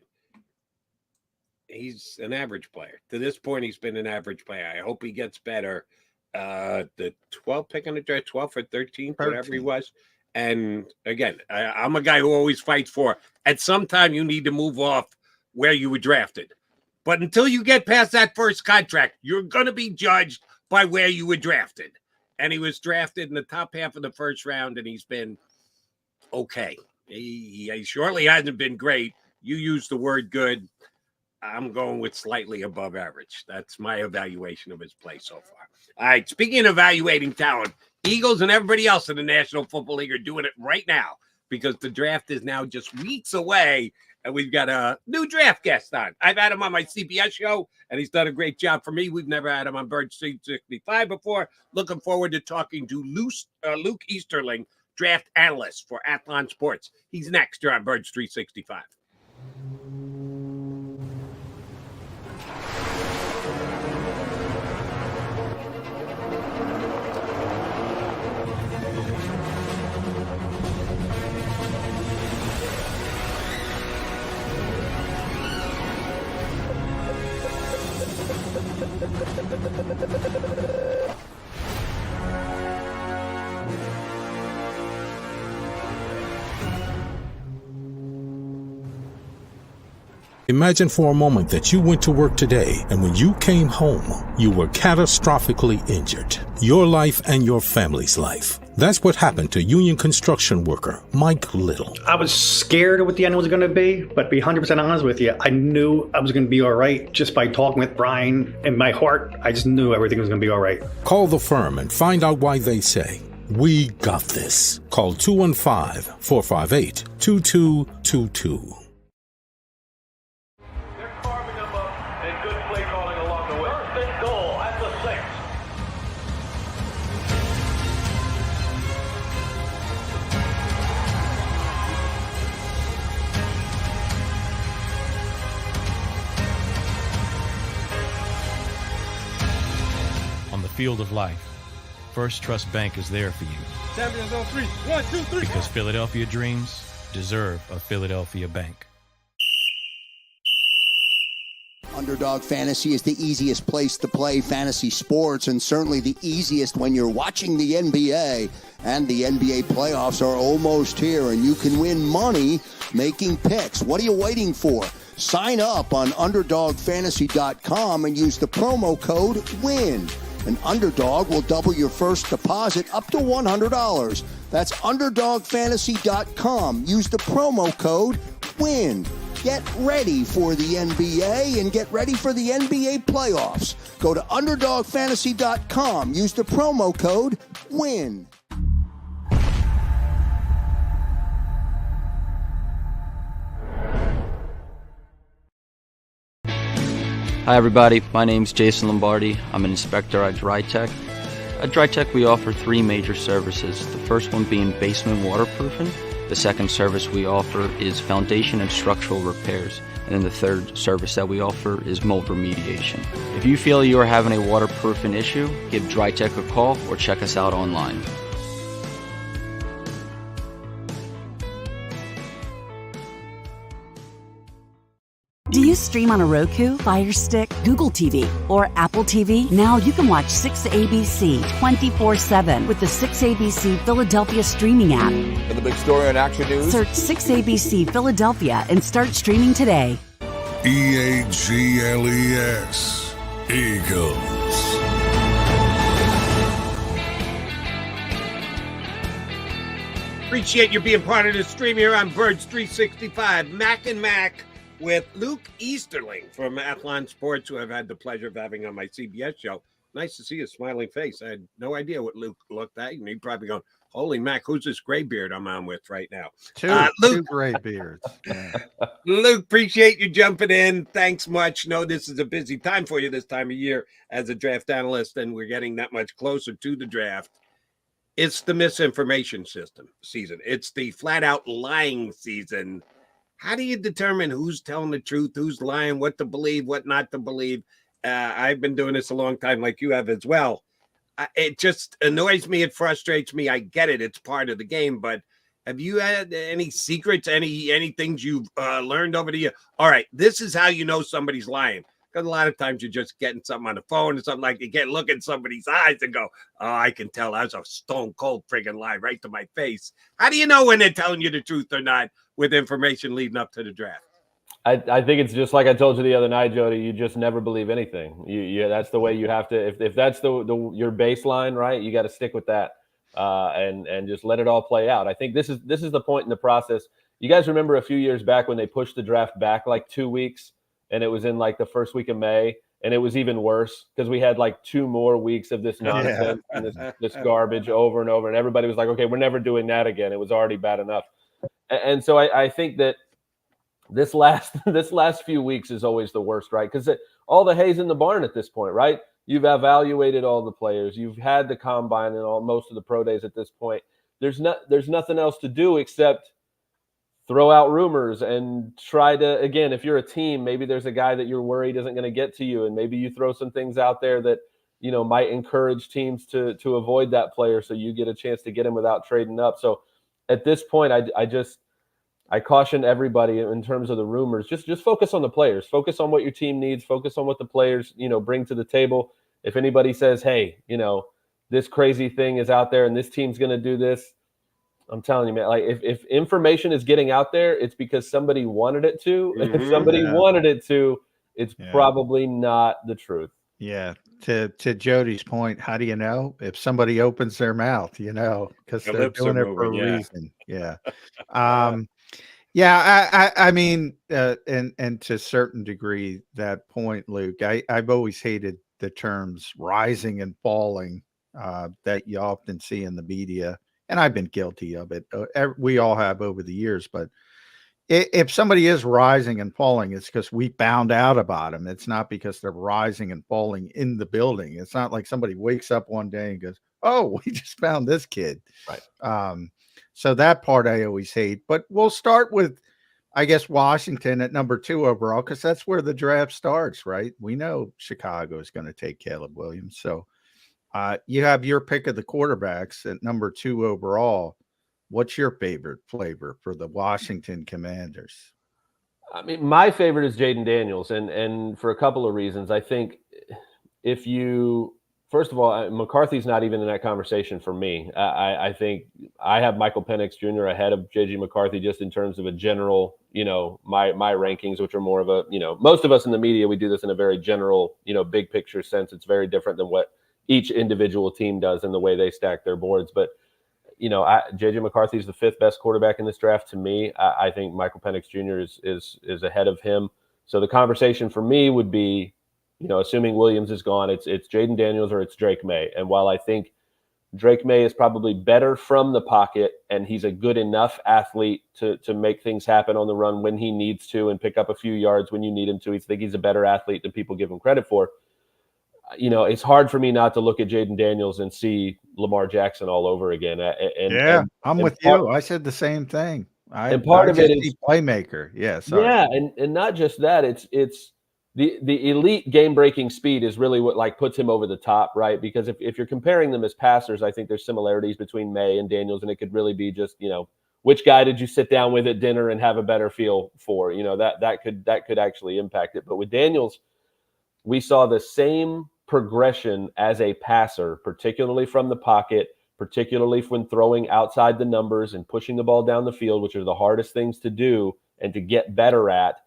he's an average player. To this point, he's been an average player. I hope he gets better. The 12th pick in the draft, 12th or 13th, whatever he was. And again, I'm a guy who always fights for, at some time you need to move off where you were drafted. But until you get past that first contract, you're going to be judged by where you were drafted. And he was drafted in the top half of the first round, and he's been okay. He surely hasn't been great. You used the word good. I'm going with slightly above average. That's my evaluation of his play so far. All right, speaking of evaluating talent, Eagles and everybody else in the National Football League are doing it right now because the draft is now just weeks away, and we've got a new draft guest on. I've had him on my CBS show, and he's done a great job for me. We've never had him on Bird 365 before. Looking forward to talking to Luke Easterling, draft analyst for Athlon Sports. He's next here on Birds 365. Imagine for a moment that you went to work today and when you came home, you were catastrophically injured. Your life and your family's life. That's what happened to union construction worker Mike Little. I was scared of what the end was going to be, but to be 100% honest with you, I knew I was going to be all right just by talking with Brian. In my heart, I just knew everything was going to be all right. Call the firm and find out why they say, "We got this." Call 215-458-2222. Field of life, First Trust Bank is there for you. Champions on 3. 1, 2, 3. Because Philadelphia dreams deserve a Philadelphia bank. Underdog Fantasy is the easiest place to play fantasy sports, and certainly the easiest when you're watching the NBA. And the NBA playoffs are almost here, and you can win money making picks. What are you waiting for? Sign up on UnderdogFantasy.com and use the promo code WIN. An Underdog will double your first deposit up to $100. That's UnderdogFantasy.com. Use the promo code WIN. Get ready for the NBA and get ready for the NBA playoffs. Go to UnderdogFantasy.com. Use the promo code WIN. Hi everybody, my name's Jason Lombardi. I'm an inspector at DryTech. At DryTech we offer three major services, the first one being basement waterproofing, the second service we offer is foundation and structural repairs, and then the third service that we offer is mold remediation. If you feel you are having a waterproofing issue, give DryTech a call or check us out online. Do you stream on a Roku, Fire Stick, Google TV, or Apple TV? Now you can watch 6ABC 24/7 with the 6ABC Philadelphia streaming app. For the big story on Action News, search 6ABC Philadelphia and start streaming today. EAGLES, Eagles. Appreciate you being part of the stream here on Birds 365. Mac and Mac with Luke Easterling from Athlon Sports, who I've had the pleasure of having on my CBS show. Nice to see his smiling face. I had no idea what Luke looked at. And he'd probably going, holy Mac, who's this gray beard I'm on with right now? Two gray beards. Yeah. Luke, appreciate you jumping in. Thanks much. Know this is a busy time for you this time of year as a draft analyst, and we're getting that much closer to the draft. It's the misinformation season. It's the flat-out lying season. How do you determine who's telling the truth, who's lying, what to believe, what not to believe? I've been doing this a long time like you have as well. It just annoys me. It frustrates me. I get it. It's part of the game. But have you had any secrets, any things you've learned over the year? All right, this is how you know somebody's lying. Because a lot of times you're just getting something on the phone or something like you can't look in somebody's eyes and go, oh, I can tell that's a stone cold friggin' lie right to my face. How do you know when they're telling you the truth or not with information leading up to the draft? I think it's just like I told you the other night, Jody. You just never believe anything. You that's the way you have to. If that's your baseline, right? You got to stick with that and just let it all play out. I think this is the point in the process. You guys remember a few years back when they pushed the draft back like 2 weeks, and it was in like the first week of May, and it was even worse because we had like 2 more weeks of this nonsense and this garbage over and over, and everybody was like, okay, we're never doing that again. It was already bad enough, and so I think that. This last few weeks is always the worst, right? Because all the hay's in the barn at this point, right? You've evaluated all the players. You've had the combine and most of the pro days at this point. there's nothing else to do except throw out rumors and try to, again, if you're a team, maybe there's a guy that you're worried isn't going to get to you, and maybe you throw some things out there that, you know, might encourage teams to avoid that player so you get a chance to get him without trading up. So at this point, I caution everybody in terms of the rumors, just focus on the players, focus on what your team needs, focus on what the players, you know, bring to the table. If anybody says, hey, you know, this crazy thing is out there and this team's going to do this, I'm telling you, man, like if information is getting out there, it's because somebody wanted it to. And if somebody wanted it to, it's probably not the truth. Yeah. To Jody's point, how do you know? If somebody opens their mouth, you know, because they're doing it for a reason. Yeah. I mean, and to a certain degree, that point, Luke, I've always hated the terms rising and falling that you often see in the media. And I've been guilty of it. We all have over the years. But if somebody is rising and falling, it's because we found out about them. It's not because they're rising and falling in the building. It's not like somebody wakes up one day and goes, oh, we just found this kid. Right. So that part I always hate. But we'll start with, I guess, Washington at number 2 overall, because that's where the draft starts, right? We know Chicago is going to take Caleb Williams. So you have your pick of the quarterbacks at number 2 overall. What's your favorite flavor for the Washington Commanders? I mean, my favorite is Jaden Daniels, and for a couple of reasons. I think first of all, McCarthy's not even in that conversation for me. I think I have Michael Penix Jr. ahead of JJ McCarthy just in terms of a general, you know, my rankings, which are more of a, you know, most of us in the media, we do this in a very general, you know, big picture sense. It's very different than what each individual team does in the way they stack their boards. But, you know, JJ McCarthy is the 5th best quarterback in this draft to me. I think Michael Penix Jr. is ahead of him. So the conversation for me would be, you know, assuming Williams is gone, it's Jaden Daniels or it's Drake May. And while I think Drake May is probably better from the pocket and he's a good enough athlete to make things happen on the run when he needs to and pick up a few yards when you need him to, I think he's a better athlete than people give him credit for. You know, it's hard for me not to look at Jaden Daniels and see Lamar Jackson all over again. I'm with you. I said the same thing. Part of it is playmaker. Yeah. Sorry. Yeah. And not just that, it's the elite game breaking speed is really what like puts him over the top, right? Because if you're comparing them as passers, I think there's similarities between May and Daniels, and it could really be just, you know, which guy did you sit down with at dinner and have a better feel for? You know, that could actually impact it. But with Daniels, we saw the same progression as a passer, particularly from the pocket, particularly when throwing outside the numbers and pushing the ball down the field, which are the hardest things to do and to get better at.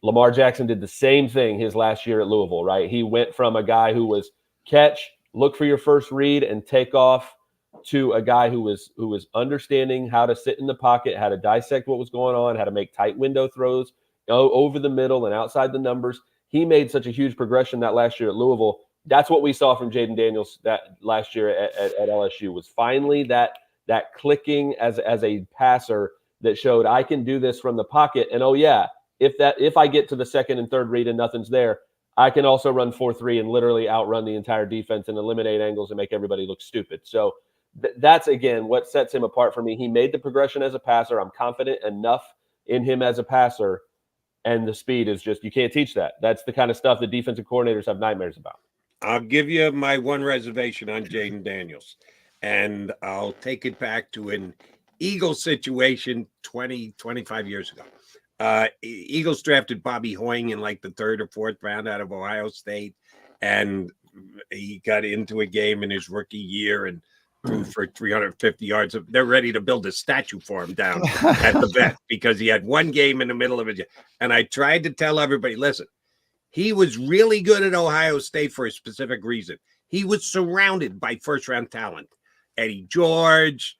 Lamar Jackson did the same thing his last year at Louisville, right? He went from a guy who was catch, look for your first read and take off, to a guy who was understanding how to sit in the pocket, how to dissect what was going on, how to make tight window throws over the middle and outside the numbers. He made such a huge progression that last year at Louisville. That's what we saw from Jaden Daniels that last year at LSU, was finally that clicking as a passer that showed I can do this from the pocket. And, oh, yeah, if I get to the second and third read and nothing's there, I can also run 4-3 and literally outrun the entire defense and eliminate angles and make everybody look stupid. So that's, again, what sets him apart for me. He made the progression as a passer. I'm confident enough in him as a passer. And the speed is just, you can't teach that. That's the kind of stuff that defensive coordinators have nightmares about. I'll give you my one reservation on Jaden Daniels, and I'll take it back to an Eagles situation 25 years ago. Eagles drafted Bobby Hoying in like the 3rd or 4th round out of Ohio State, and he got into a game in his rookie year and threw for 350 yards. They're ready to build a statue for him down at the vet because he had one game in the middle of it. And I tried to tell everybody, listen, he was really good at Ohio State for a specific reason. He was surrounded by first-round talent. Eddie George,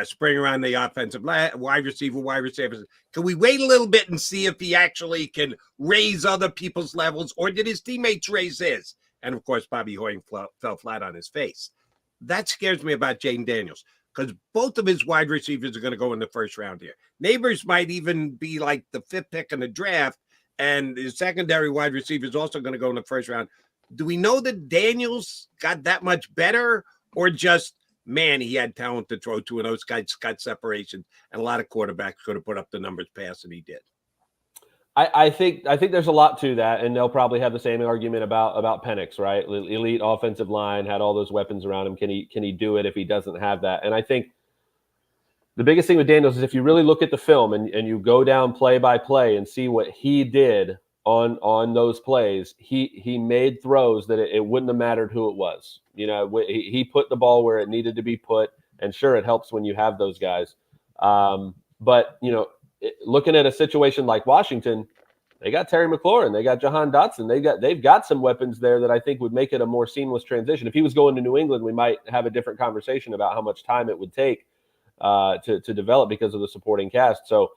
Springer on the offensive wide receivers. Can we wait a little bit and see if he actually can raise other people's levels, or did his teammates raise his? And, of course, Bobby Hoying fell flat on his face. That scares me about Jaden Daniels, because both of his wide receivers are going to go in the first round here. Neighbors might even be like the 5th pick in the draft, and his secondary wide receiver is also going to go in the first round. Do we know that Daniels got that much better, or just man, he had talent to throw to, and those guys got separation, and a lot of quarterbacks could have put up the numbers passing he did. I think there's a lot to that, and they'll probably have the same argument about Penix, right? Elite offensive line, had all those weapons around him. Can he do it if he doesn't have that? And I think the biggest thing with Daniels is if you really look at the film and you go down play by play and see what he did on those plays, he made throws that it wouldn't have mattered who it was. You know, he put the ball where it needed to be put, and sure, it helps when you have those guys. But you know, looking at a situation like Washington, they got Terry McLaurin, they got Jahan Dotson, they've got some weapons there that I think would make it a more seamless transition. If he was going to New England, we might have a different conversation about how much time it would take to develop because of the supporting cast. So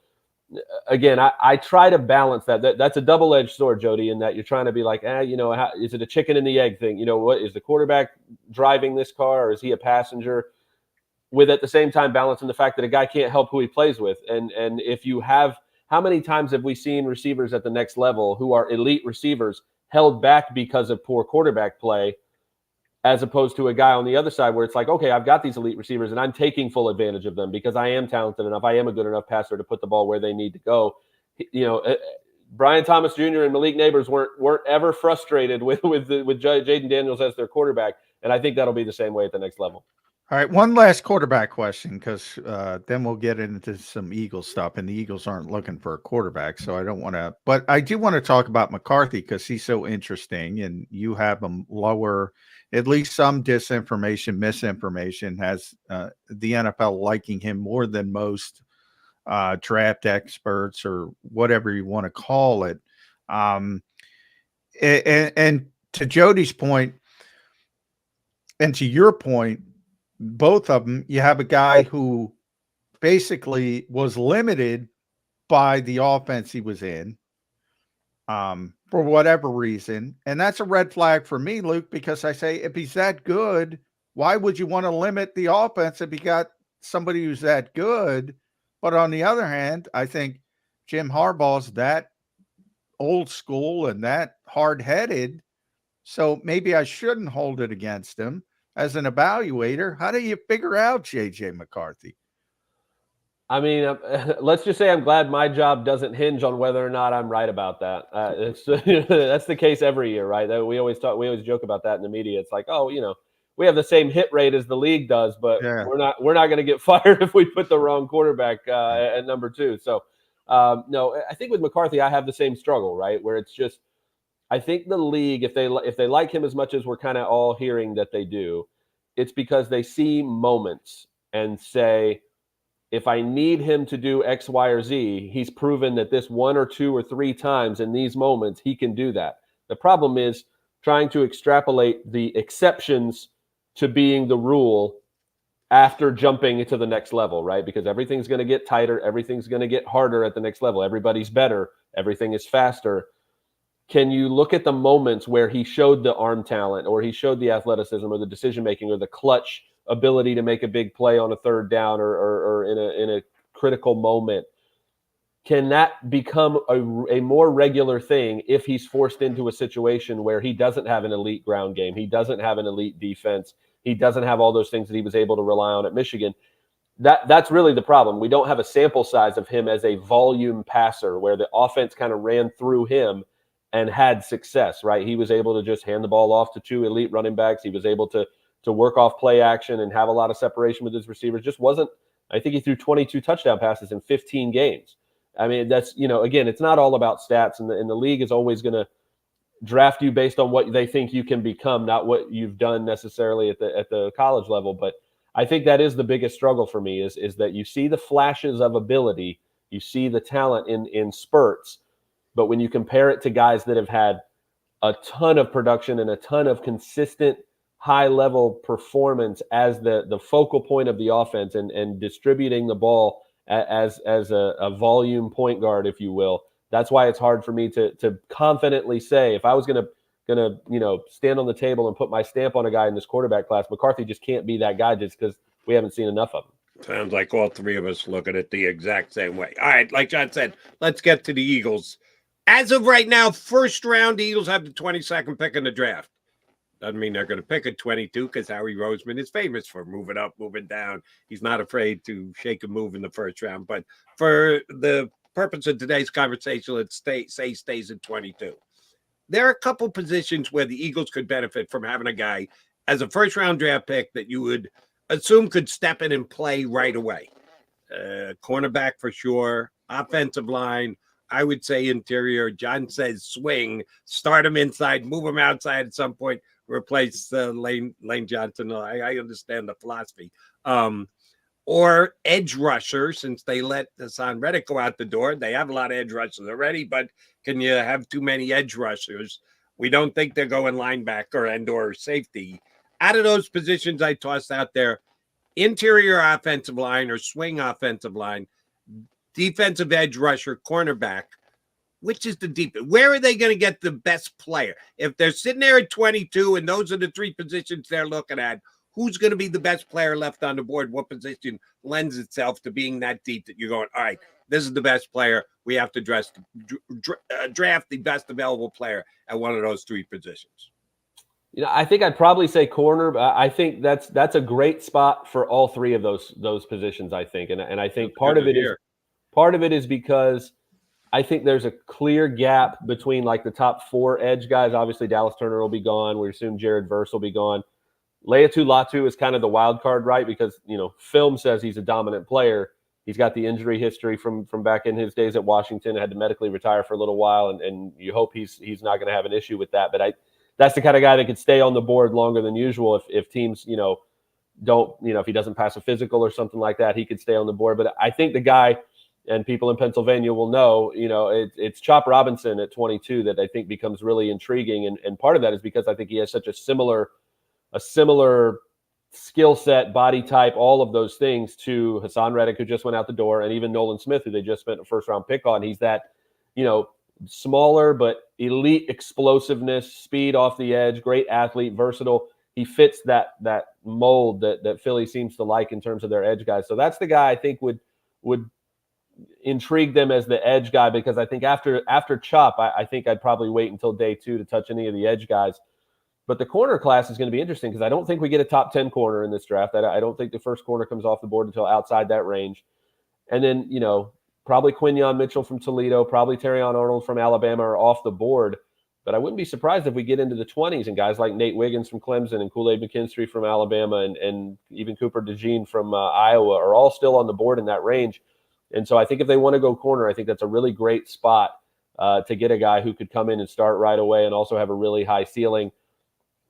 again, I try to balance that. That's a double-edged sword, Jody, in that you're trying to be like, you know, is it a chicken and the egg thing? You know, what is the quarterback driving this car, or is he a passenger? With at the same time balancing the fact that a guy can't help who he plays with. And if you have, how many times have we seen receivers at the next level who are elite receivers held back because of poor quarterback play, as opposed to a guy on the other side where it's like, okay, I've got these elite receivers and I'm taking full advantage of them because I am talented enough. I am a good enough passer to put the ball where they need to go. You know, Brian Thomas Jr. and Malik Neighbors weren't ever frustrated with Jaden Daniels as their quarterback. And I think that'll be the same way at the next level. All right, one last quarterback question, because then we'll get into some Eagles stuff, and the Eagles aren't looking for a quarterback, so I don't want to. But I do want to talk about McCarthy because he's so interesting, and you have him lower, at least some misinformation has the NFL liking him more than most draft experts or whatever you want to call it. And to Jody's point, and to your point, both of them, you have a guy who basically was limited by the offense he was in for whatever reason. And that's a red flag for me, Luke, because I say, if he's that good, why would you want to limit the offense if you got somebody who's that good? But on the other hand, I think Jim Harbaugh's that old school and that hard-headed. So maybe I shouldn't hold it against him. As an evaluator, how do you figure out J.J. McCarthy? I mean, let's just say I'm glad my job doesn't hinge on whether or not I'm right about that. That's the case every year, right? We always joke about that in the media. It's like, oh, you know, we have the same hit rate as the league does, but we're not going to get fired if we put the wrong quarterback at number 2. So, no, I think with McCarthy, I have the same struggle, right? Where it's just, I think the league, if they like him as much as we're kind of all hearing that they do, it's because they see moments and say, if I need him to do X, Y, or Z, he's proven that this 1 or 2 or 3 times in these moments, he can do that. The problem is trying to extrapolate the exceptions to being the rule after jumping into the next level, right? Because everything's going to get tighter. Everything's going to get harder at the next level. Everybody's better. Everything is faster. Can you look at the moments where he showed the arm talent, or he showed the athleticism, or the decision-making, or the clutch ability to make a big play on a third down or in a critical moment? Can that become a more regular thing if he's forced into a situation where he doesn't have an elite ground game, he doesn't have an elite defense, he doesn't have all those things that he was able to rely on at Michigan? That's really the problem. We don't have a sample size of him as a volume passer where the offense kind of ran through him and had success, right? He was able to just hand the ball off to 2 elite running backs. He was able to work off play action and have a lot of separation with his receivers. Just wasn't, I think he threw 22 touchdown passes in 15 games. I mean, that's, you know, again, it's not all about stats, and the league is always going to draft you based on what they think you can become, not what you've done necessarily at the college level. But I think that is the biggest struggle for me is that you see the flashes of ability, you see the talent in spurts, but when you compare it to guys that have had a ton of production and a ton of consistent high-level performance as the focal point of the offense and distributing the ball as a volume point guard, if you will, that's why it's hard for me to confidently say, if I was gonna stand on the table and put my stamp on a guy in this quarterback class, McCarthy just can't be that guy just because we haven't seen enough of him. Sounds like all three of us look at it the exact same way. All right, like John said, let's get to the Eagles. As of right now, first round, the Eagles have the 22nd pick in the draft. Doesn't mean they're going to pick a 22 because Howie Roseman is famous for moving up, moving down. He's not afraid to shake a move in the first round. But for the purpose of today's conversation, let's stays at 22. There are a couple positions where the Eagles could benefit from having a guy as a first-round draft pick that you would assume could step in and play right away. Cornerback for sure, offensive line, I would say interior. John says swing, start him inside, move him outside at some point, replace Lane Johnson. I understand the philosophy. Or edge rusher, since they let Haason Reddick go out the door. They have a lot of edge rushers already, but can you have too many edge rushers? We don't think they're going linebacker and or safety. Out of those positions I tossed out there, interior offensive line or swing offensive line, defensive edge rusher, cornerback, which is the deepest? Where are they going to get the best player? If they're sitting there at 22 and those are the three positions they're looking at, who's going to be the best player left on the board? What position lends itself to being that deep that you're going, all right, this is the best player. We have to draft the best available player at one of those three positions. You know, I think I'd probably say corner, but I think that's a great spot for all three of those positions, I think. And I think part of it is because I think there's a clear gap between like the top four edge guys. Obviously, Dallas Turner will be gone. We assume Jared Verse will be gone. Leatu Latu is kind of the wild card, right? Because, you know, film says he's a dominant player. He's got the injury history from back in his days at Washington. Had to medically retire for a little while, and you hope he's not going to have an issue with that. But that's the kind of guy that could stay on the board longer than usual if teams, you know, don't, you know, if he doesn't pass a physical or something like that, he could stay on the board. But I think the guy, and people in Pennsylvania will know, you know, it's Chop Robinson at 22 that I think becomes really intriguing. And part of that is because I think he has such a similar skill set, body type, all of those things to Haason Reddick, who just went out the door, and even Nolan Smith, who they just spent a first-round pick on. He's that, you know, smaller but elite explosiveness, speed off the edge, great athlete, versatile. He fits that mold that Philly seems to like in terms of their edge guys. So that's the guy I think would intrigue them as the edge guy, because I think after Chop, I think I'd probably wait until day 2 to touch any of the edge guys. But the corner class is going to be interesting because I don't think we get a top 10 corner in this draft. I don't think the first corner comes off the board until outside that range. And then, you know, probably Quinyon Mitchell from Toledo, probably Terrion Arnold from Alabama are off the board. But I wouldn't be surprised if we get into the 20s and guys like Nate Wiggins from Clemson and Kool-Aid McKinstry from Alabama and even Cooper DeJean from Iowa are all still on the board in that range. And so I think if they want to go corner, I think that's a really great spot to get a guy who could come in and start right away and also have a really high ceiling.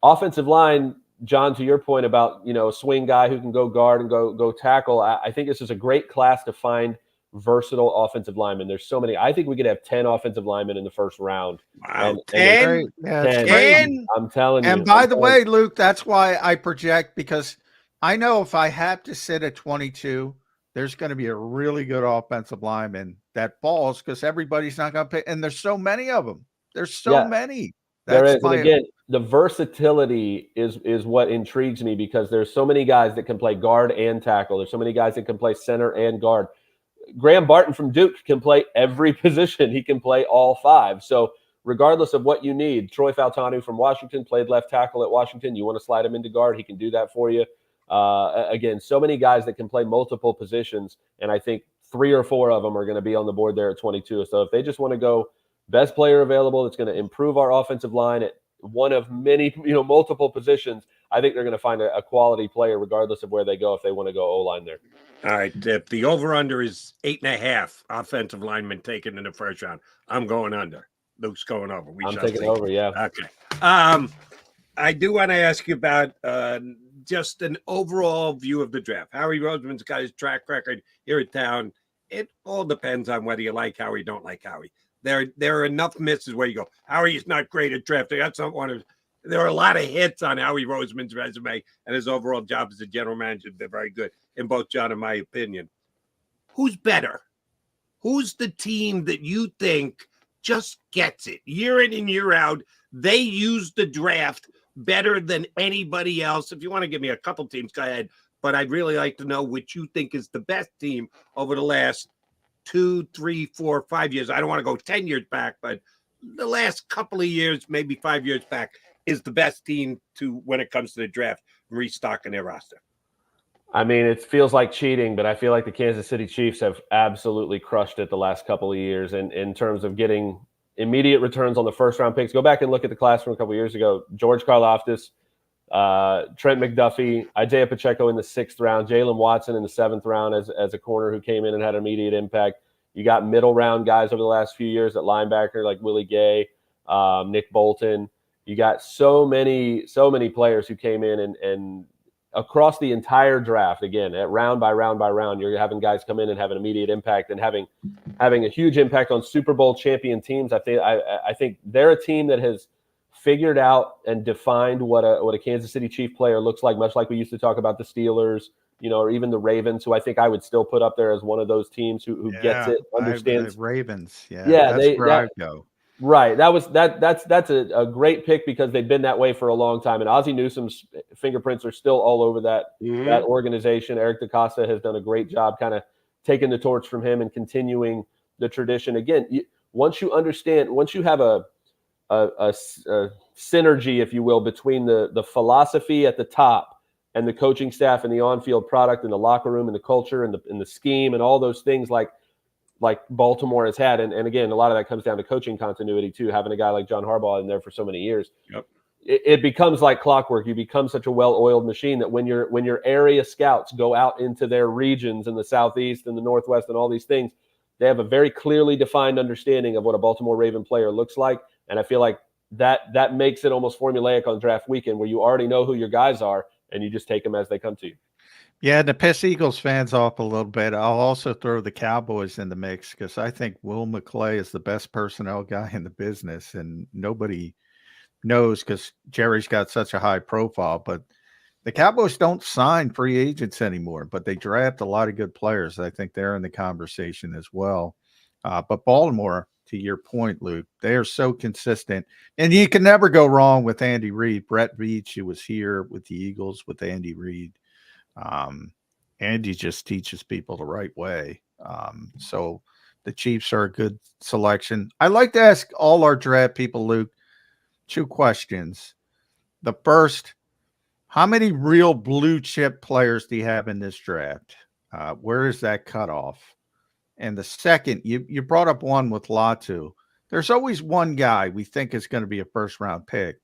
Offensive line, John, to your point about, you know, a swing guy who can go guard and go tackle, I think this is a great class to find versatile offensive linemen. There's so many. I think we could have 10 offensive linemen in the first round. Wow, 10? 10. I'm telling you. And by the way, Luke, that's why I project, because I know if I have to sit at 22, there's going to be a really good offensive lineman that falls because everybody's not going to pick. And there's so many of them. There's so many. There is. And again, the versatility is what intrigues me, because there's so many guys that can play guard and tackle. There's so many guys that can play center and guard. Graham Barton from Duke can play every position. He can play all 5. So regardless of what you need, Troy Faltanu from Washington played left tackle at Washington. You want to slide him into guard, he can do that for you. Again, so many guys that can play multiple positions, and I think 3 or 4 of them are going to be on the board there at 22. So if they just want to go best player available that's going to improve our offensive line at one of many, you know, multiple positions, I think they're going to find a quality player regardless of where they go if they want to go O-line there. All right. If the over-under is 8.5 offensive linemen taken in the first round, I'm going under. Luke's going over. I'm taking over, yeah. Okay. I do want to ask you about just an overall view of the draft. Howie Roseman's got his track record here in town. It all depends on whether you like Howie, don't like Howie. There are enough misses where you go, Howie's not great at drafting. That's not one of. There are a lot of hits on Howie Roseman's resume, and his overall job as a general manager has been very good in both John and my opinion. Who's better? Who's the team that you think just gets it year in and year out? They use the draft better than anybody else. If you want to give me a couple teams, go ahead. But I'd really like to know which you think is the best team over the last 2, 3, 4, 5 years. I don't want to go 10 years back, but the last couple of years, maybe 5 years back, is the best team to when it comes to the draft restocking their roster? I mean, it feels like cheating, but I feel like the Kansas City Chiefs have absolutely crushed it the last couple of years in terms of getting immediate returns on the first-round picks. Go back and look at the class from a couple of years ago. George Karlaftis, Trent McDuffie, Isaiah Pacheco in the 6th round, Jalen Watson in the 7th round as a corner who came in and had immediate impact. You got middle-round guys over the last few years at linebacker like Willie Gay, Nick Bolton. You got so many players who came in and across the entire draft, again, at round by round by round, you're having guys come in and have an immediate impact and having a huge impact on Super Bowl champion teams. I think they're a team that has figured out and defined what a Kansas City Chief player looks like, much like we used to talk about the Steelers, or even the Ravens, who I think I would still put up there as one of those teams who gets it, understands. The Ravens, that's where I go. Right. That's a great pick because they've been that way for a long time. And Ozzie Newsome's fingerprints are still all over that organization. Eric DaCosta has done a great job kind of taking the torch from him and continuing the tradition. Again, once you have a synergy, if you will, between the philosophy at the top and the coaching staff and the on-field product and the locker room and the culture and the scheme and all those things like Baltimore has had. And again, a lot of that comes down to coaching continuity too, having a guy like John Harbaugh in there for so many years. Yep. It becomes like clockwork. You become such a well-oiled machine that when your area scouts go out into their regions in the Southeast and the Northwest and all these things, they have a very clearly defined understanding of what a Baltimore Raven player looks like. And I feel like that makes it almost formulaic on draft weekend where you already know who your guys are and you just take them as they come to you. Yeah, to piss Eagles fans off a little bit, I'll also throw the Cowboys in the mix because I think Will McClay is the best personnel guy in the business, and nobody knows because Jerry's got such a high profile. But the Cowboys don't sign free agents anymore, but they draft a lot of good players. I think they're in the conversation as well. But Baltimore, to your point, Luke, they are so consistent, and you can never go wrong with Andy Reid. Brett Veach, who was here with the Eagles with Andy Reid. Andy just teaches people the right way. So the Chiefs are a good selection. I like to ask all our draft people, Luke, 2 questions. The first, how many real blue chip players do you have in this draft? Where is that cutoff? And the second, you brought up one with Latu. There's always one guy we think is going to be a first-round pick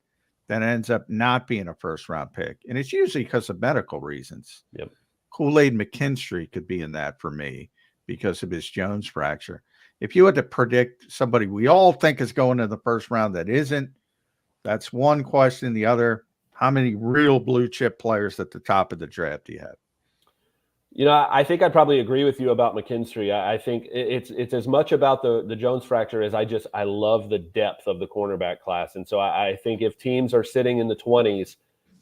that ends up not being a first-round pick. And it's usually because of medical reasons. Yep. Kool-Aid McKinstry could be in that for me because of his Jones fracture. If you had to predict somebody we all think is going in the first round that isn't, that's one question. The other, how many real blue chip players at the top of the draft do you have? I think I'd probably agree with you about McKinstry. I think it's as much about the Jones fracture as I love the depth of the cornerback class. And so I think if teams are sitting in the 20s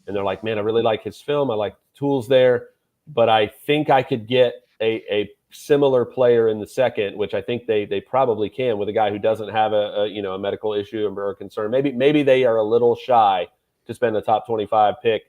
and they're like, man, I really like his film, I like the tools there, but I think I could get a similar player in the second, which I think they probably can with a guy who doesn't have a medical issue or a concern. Maybe they are a little shy to spend the top 25 pick,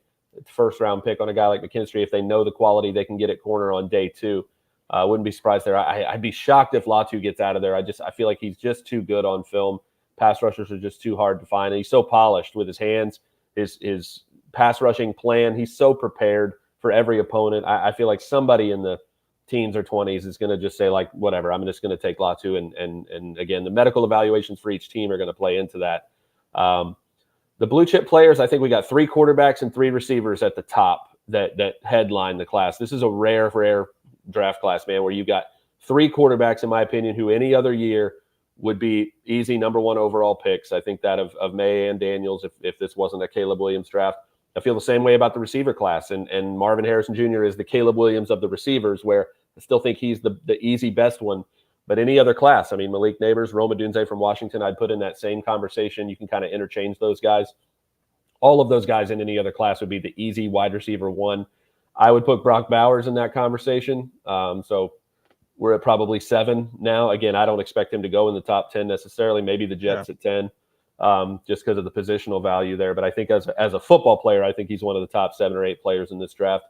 first-round pick on a guy like McKinstry if they know the quality they can get at corner on day 2. I wouldn't be surprised there. I'd be shocked if Latu gets out of there. I feel like he's just too good on film. Pass rushers are just too hard to find. And he's so polished with his hands, his pass rushing plan. He's so prepared for every opponent. I feel like somebody in the teens or 20s is going to just say, like, whatever, I'm just going to take Latu. And again, the medical evaluations for each team are going to play into that. The blue chip players, I think we got 3 quarterbacks and 3 receivers at the top that headline the class. This is a rare draft class, man, where you got 3 quarterbacks, in my opinion, who any other year would be easy number 1 overall picks. I think that of May and Daniels, if this wasn't a Caleb Williams draft. I feel the same way about the receiver class. And Marvin Harrison Jr. is the Caleb Williams of the receivers, where I still think he's the easy best one. But any other class, I mean, Malik Neighbors, Rome Odunze from Washington, I'd put in that same conversation. You can kind of interchange those guys. All of those guys in any other class would be the easy wide receiver 1. I would put Brock Bowers in that conversation. So we're at probably 7 now. Again, I don't expect him to go in the top 10 necessarily. Maybe the Jets at 10, just because of the positional value there. But I think as a football player, I think he's one of the top 7 or 8 players in this draft.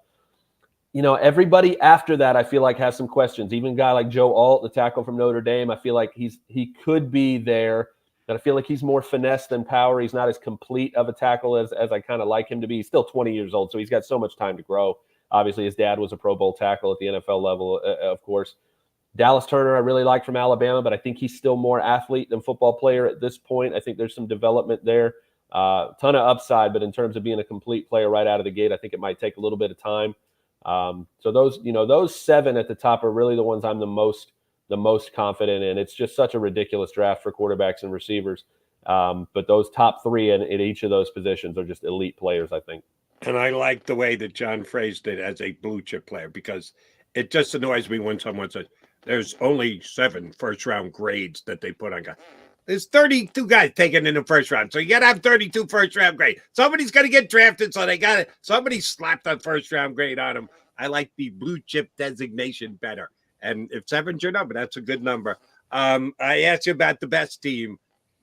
Everybody after that, I feel like has some questions. Even a guy like Joe Alt, the tackle from Notre Dame, I feel like he could be there. that I feel like he's more finesse than power. He's not as complete of a tackle as I kind of like him to be. He's still 20 years old, so he's got so much time to grow. Obviously, his dad was a Pro Bowl tackle at the NFL level, of course. Dallas Turner, I really like from Alabama, but I think he's still more athlete than football player at this point. I think there's some development there. Ton of upside, but in terms of being a complete player right out of the gate, I think it might take a little bit of time. So those 7 at the top are really the ones I'm the most confident in. It's just such a ridiculous draft for quarterbacks and receivers. But those top 3 in each of those positions are just elite players, I think. And I like the way that John phrased it as a blue chip player, because it just annoys me when someone says there's only 7 first-round grades that they put on guys. There's 32 guys taken in the first round, so you got to have 32 first-round grade. Somebody's got to get drafted, so somebody slapped a first-round grade on them. I like the blue chip designation better. And if 7's your number, that's a good number. I asked you about the best team.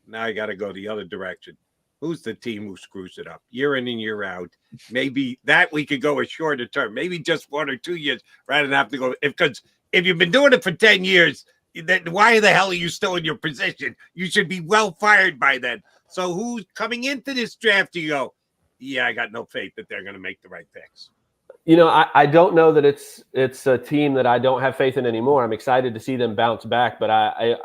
Now I got to go the other direction. Who's the team who screws it up year in and year out? Maybe that we could go a shorter term, maybe just 1 or 2 years rather than have to go. Because if you've been doing it for 10 years, then why the hell are you still in your position? You should be well fired by then. So who's coming into this draft? You go, yeah, I got no faith that they're going to make the right picks. I don't know that it's a team that I don't have faith in anymore. I'm excited to see them bounce back, but I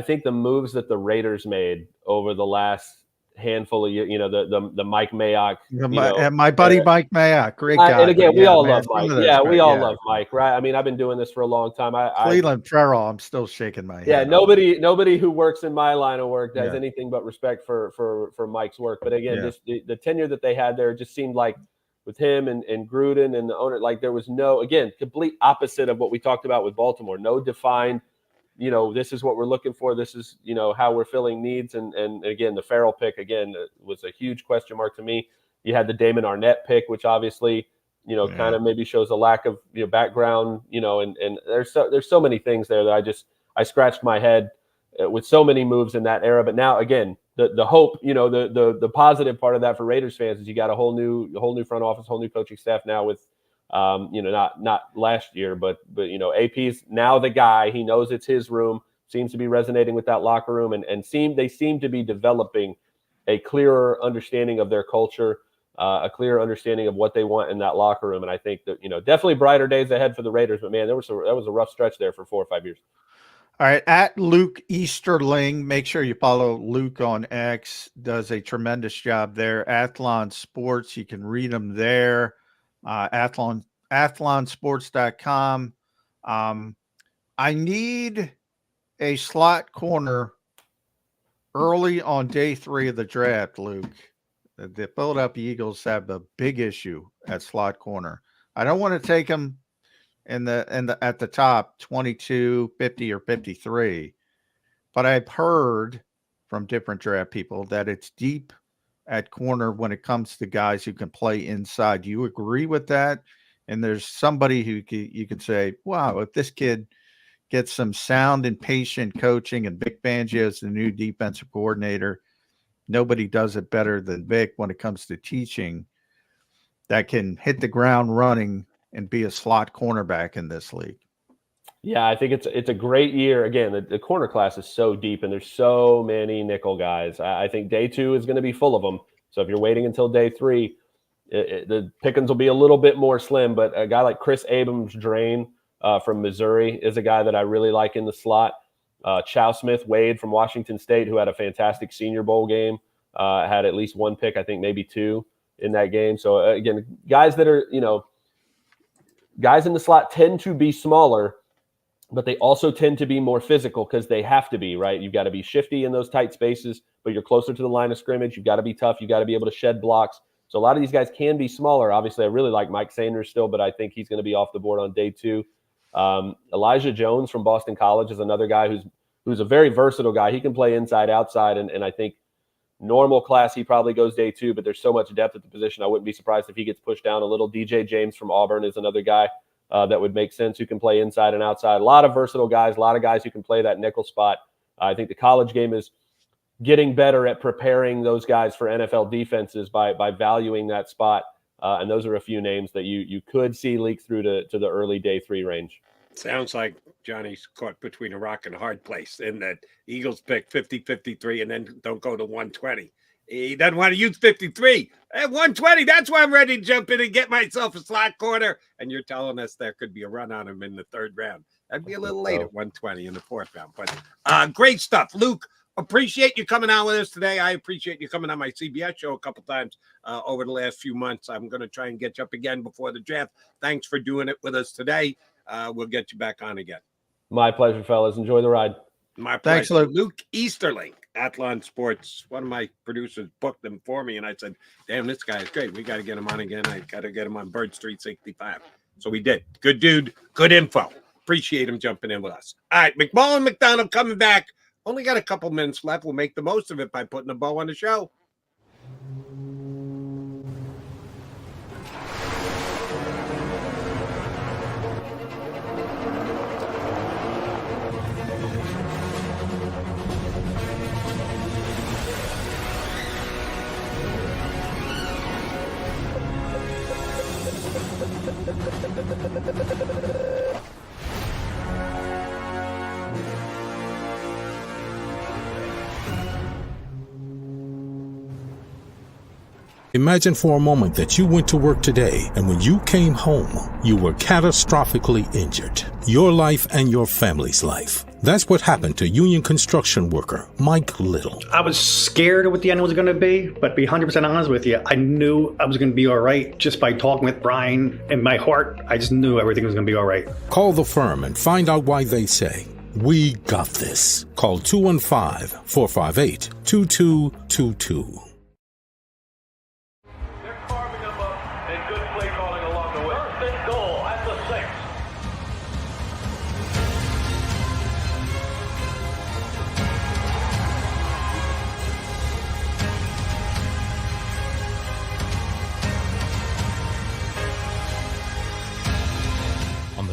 think the moves that the Raiders made over the last handful of years, the Mike Mayock, my buddy Mike Mayock, great guy. And again, we all love Mike. Yeah, we all love Mike, right? I mean, I've been doing this for a long time. Cleveland Farrell, I'm still shaking my head. Yeah, nobody who works in my line of work has anything but respect for Mike's work. But again, just the tenure that they had there just seemed like, with him and Gruden and the owner, like there was no, again, complete opposite of what we talked about with Baltimore. No defined, this is what we're looking for. This is, how we're filling needs. And again, the Farrell pick, again, was a huge question mark to me. You had the Damon Arnett pick, which obviously, kind of maybe shows a lack of background, and there's so many things there that I scratched my head with so many moves in that era. But now, again, the hope, the positive part of that for Raiders fans is you got a whole new front office, whole new coaching staff now with, not last year, but AP's now the guy. He knows it's his room. Seems to be resonating with that locker room, and they seem to be developing a clearer understanding of their culture, a clearer understanding of what they want in that locker room. And I think that definitely brighter days ahead for the Raiders. But man, that was a rough stretch there for 4 or 5 years. All right, at Luke Easterling, make sure you follow Luke on X. Does a tremendous job there. Athlon Sports, you can read them there. Athlonsports.com. I need a slot corner early on day 3 of the draft, Luke. The Philadelphia Eagles have a big issue at slot corner. I don't want to take them at the top 22, 50, or 53. But I've heard from different draft people that it's deep at corner when it comes to guys who can play inside. Do you agree with that? And there's somebody who you could say, wow, if this kid gets some sound and patient coaching, and Vic Fangio is the new defensive coordinator, nobody does it better than Vic when it comes to teaching, that can hit the ground running and be a slot cornerback in this league. Yeah, I think it's a great year. Again, the corner class is so deep, and there's so many nickel guys. I think day 2 is going to be full of them. So if you're waiting until day 3, the pickings will be a little bit more slim. But a guy like Chris Abrams-Drain from Missouri is a guy that I really like in the slot. Chow Smith-Wade from Washington State, who had a fantastic Senior Bowl game, had at least 1 pick, I think maybe 2 in that game. So again, guys that are, guys in the slot tend to be smaller, but they also tend to be more physical because they have to be, right? You've got to be shifty in those tight spaces, but you're closer to the line of scrimmage. You've got to be tough. You've got to be able to shed blocks. So a lot of these guys can be smaller. Obviously, I really like Mike Sanders still, but I think he's going to be off the board on day 2. Elijah Jones from Boston College is another guy who's a very versatile guy. He can play inside, outside, and I think normal class, he probably goes day 2, but there's so much depth at the position. I wouldn't be surprised if he gets pushed down a little. DJ James from Auburn is another guy that would make sense, who can play inside and outside. A lot of versatile guys, a lot of guys who can play that nickel spot. I think the college game is getting better at preparing those guys for NFL defenses by valuing that spot. And those are a few names that you could see leak through to the early day 3 range. Sounds like Johnny's caught between a rock and a hard place in that Eagles pick 50, 53, and then don't go to 120. He doesn't want to use 53. At 120, that's why I'm ready to jump in and get myself a slot corner. And you're telling us there could be a run on him in the third round. That'd be a little late at 120 in the fourth round. But great stuff. Luke, appreciate you coming on with us today. I appreciate you coming on my CBS show a couple times over the last few months. I'm going to try and get you up again before the draft. Thanks for doing it with us today. We'll get you back on again. My pleasure, fellas. Enjoy the ride. My pleasure. Thanks, Luke. Luke Easterling, Athlon Sports. One of my producers booked him for me, and I said, damn, this guy is great. We got to get him on again. I got to get him on Birds 365. So we did. Good dude. Good info. Appreciate him jumping in with us. All right, McMullen, McDonald coming back. Only got a couple minutes left. We'll make the most of it by putting a bow on the show. Imagine for a moment that you went to work today and when you came home, you were catastrophically injured. Your life and your family's life. That's what happened to union construction worker Mike Little. I was scared of what the end was going to be, but to be 100% honest with you, I knew I was going to be all right just by talking with Brian. In my heart, I just knew everything was going to be all right. Call the firm and find out why they say, "We got this." Call 215-458-2222.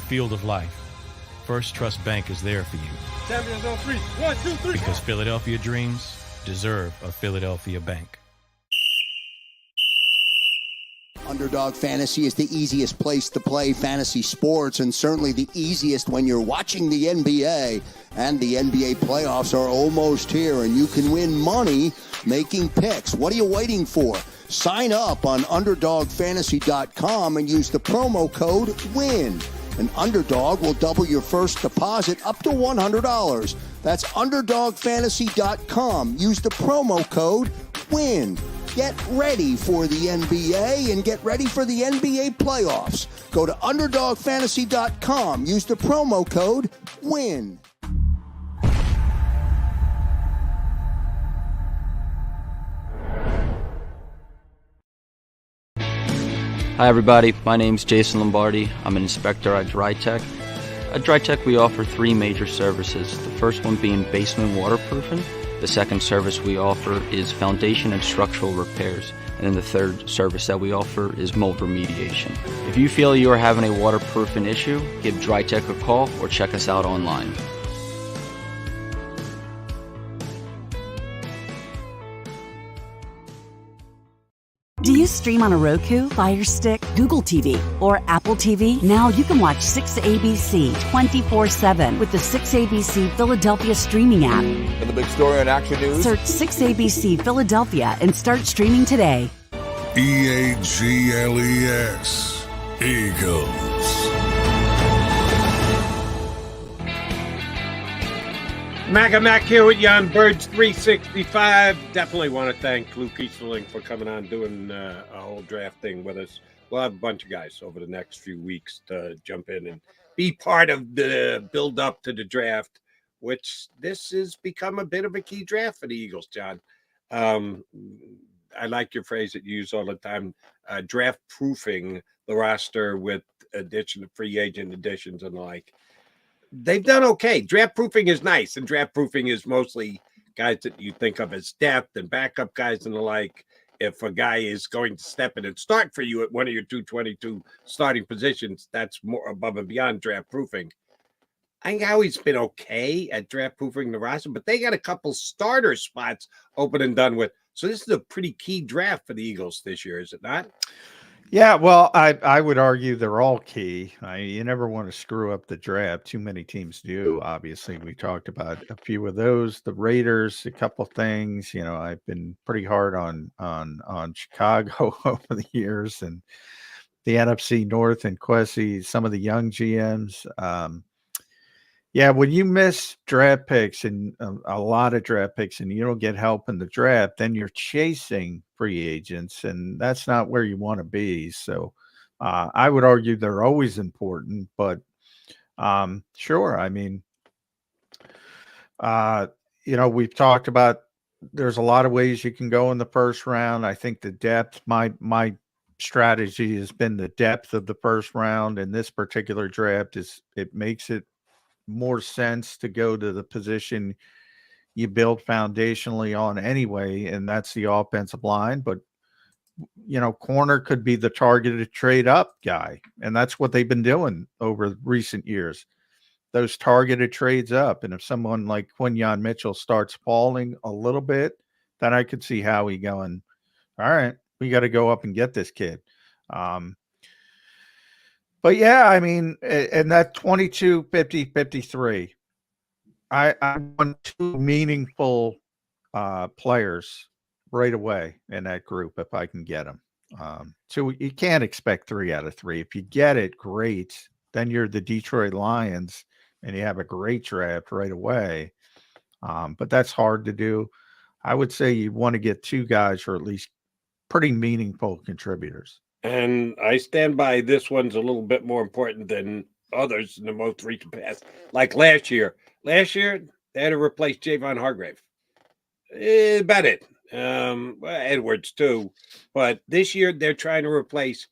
Field of life, First Trust Bank is there for you. Champions on 3. 1, 2, 3. Because Philadelphia dreams deserve a Philadelphia bank. Underdog Fantasy is the easiest place to play fantasy sports, and certainly the easiest when you're watching the NBA. And the NBA playoffs are almost here, and you can win money making picks. What are you waiting for? Sign up on UnderdogFantasy.com and use the promo code WIN. An Underdog will double your first deposit up to $100. That's UnderdogFantasy.com. Use the promo code WIN. Get ready for the NBA and get ready for the NBA playoffs. Go to UnderdogFantasy.com. Use the promo code WIN. Hi everybody, my name's Jason Lombardi. I'm an inspector at DryTech. At DryTech we offer three major services. The first one being basement waterproofing. The second service we offer is foundation and structural repairs. And then the third service that we offer is mold remediation. If you feel you are having a waterproofing issue, give DryTech a call or check us out online. Do you stream on a Roku, Fire Stick, Google TV, or Apple TV? Now you can watch 6ABC 24/7 with the 6ABC Philadelphia streaming app. And the big story on Action News. Search 6ABC Philadelphia and start streaming today. EAGLES. Eagles. Mac here with you on Birds 365. Definitely want to thank Luke Easterling for coming on doing a whole draft thing with us. We'll have a bunch of guys over the next few weeks to jump in and be part of the build up to the draft, which this has become a bit of a key draft for the Eagles, John. I like your phrase that you use all the time, draft proofing the roster with free agent additions and the like. They've done okay. Draft proofing is nice, and draft proofing is mostly guys that you think of as depth and backup guys and the like. If a guy is going to step in and start for you at one of your 222 starting positions, that's more above and beyond draft proofing. I think Howie's been okay at draft proofing the roster, but they got a couple starter spots open and done with. So this is a pretty key draft for the Eagles this year, is it not? Yeah, well, I would argue they're all key. You never want to screw up the draft. Too many teams do. Obviously, we talked about a few of those. The Raiders, a couple things. I've been pretty hard on Chicago over the years, and the NFC North and Quessy, some of the young GMs. Yeah, when you miss draft picks and a lot of draft picks and you don't get help in the draft, then you're chasing free agents, and that's not where you want to be. So I would argue they're always important, but sure. I mean, we've talked about there's a lot of ways you can go in the first round. I think the depth, my strategy has been the depth of the first round in this particular draft it makes it more sense to go to the position you build foundationally on anyway, and that's the offensive line. But corner could be the targeted trade up guy, and that's what they've been doing over recent years, those targeted trades up. And if someone like Quinyon Mitchell starts falling a little bit, then I could see Howie going, all right, we got to go up and get this kid. But yeah, I mean, and that 22, 50, 53, I want two meaningful players right away in that group if I can get them. So you can't expect 3 out of 3. If you get it, great. Then you're the Detroit Lions and you have a great draft right away. But that's hard to do. I would say you want to get 2 guys or at least pretty meaningful contributors. And I stand by this one's a little bit more important than others in the most recent past. Like last year. Last year, they had to replace Javon Hargrave. About it. Edwards, too. But this year, they're trying to replace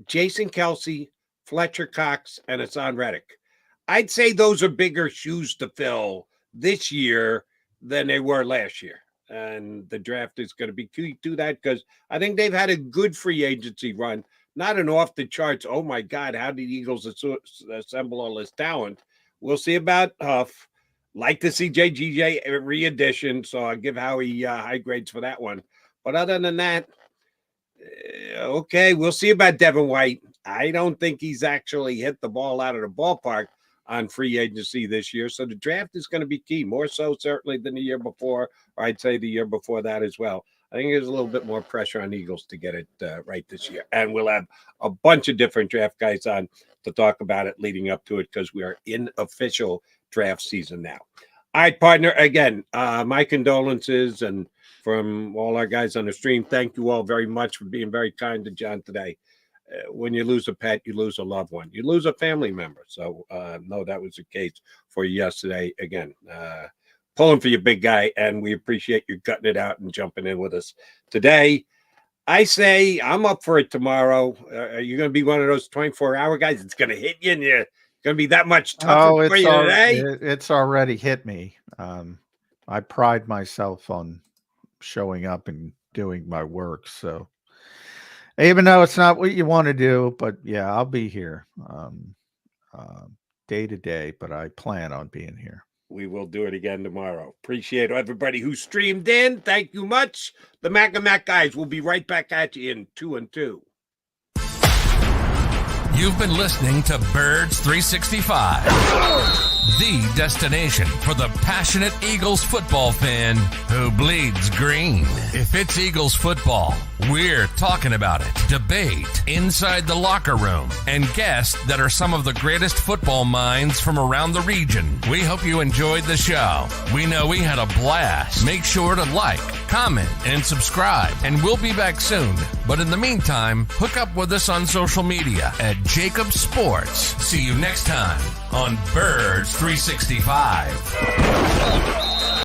Jason Kelsey, Fletcher Cox, and Haason Reddick. I'd say those are bigger shoes to fill this year than they were last year. And the draft is going to be key to that because I think they've had a good free agency run, not an off the charts. Oh my God, how did the Eagles assemble all this talent? We'll see about Huff. Like to see JGJ re-edition, so I'll give Howie high grades for that one. But other than that, okay, we'll see about Devin White. I don't think he's actually hit the ball out of the ballpark on free agency this year. So the draft is going to be key, more so certainly than the year before, or I'd say the year before that as well. I think there's a little bit more pressure on Eagles to get it right this year. And we'll have a bunch of different draft guys on to talk about it leading up to it because we are in official draft season now. All right, partner, again, my condolences, and from all our guys on the stream, thank you all very much for being very kind to John today. When you lose a pet, you lose a loved one. You lose a family member. So, no, that was the case for you yesterday. Again, pulling for you, big guy, and we appreciate you cutting it out and jumping in with us today. I say I'm up for it tomorrow. Are you going to be one of those 24-hour guys? It's going to hit you, and you're going to be that much tougher for you today? It's already hit me. I pride myself on showing up and doing my work, so even though it's not what you want to do, but yeah, I'll be here day to day, but I plan on being here. We will do it again tomorrow. Appreciate everybody who streamed in. Thank you much. The Mac and Mac guys will be right back at you in 2 and 2. You've been listening to Birds 365, the destination for the passionate Eagles football fan who bleeds green. If it's Eagles football, we're talking about it. Debate inside the locker room and guests that are some of the greatest football minds from around the region. We hope you enjoyed the show. We know we had a blast. Make sure to like, comment, and subscribe, and we'll be back soon. But in the meantime, hook up with us on social media at JAKIB Sports. See you next time on Birds 365.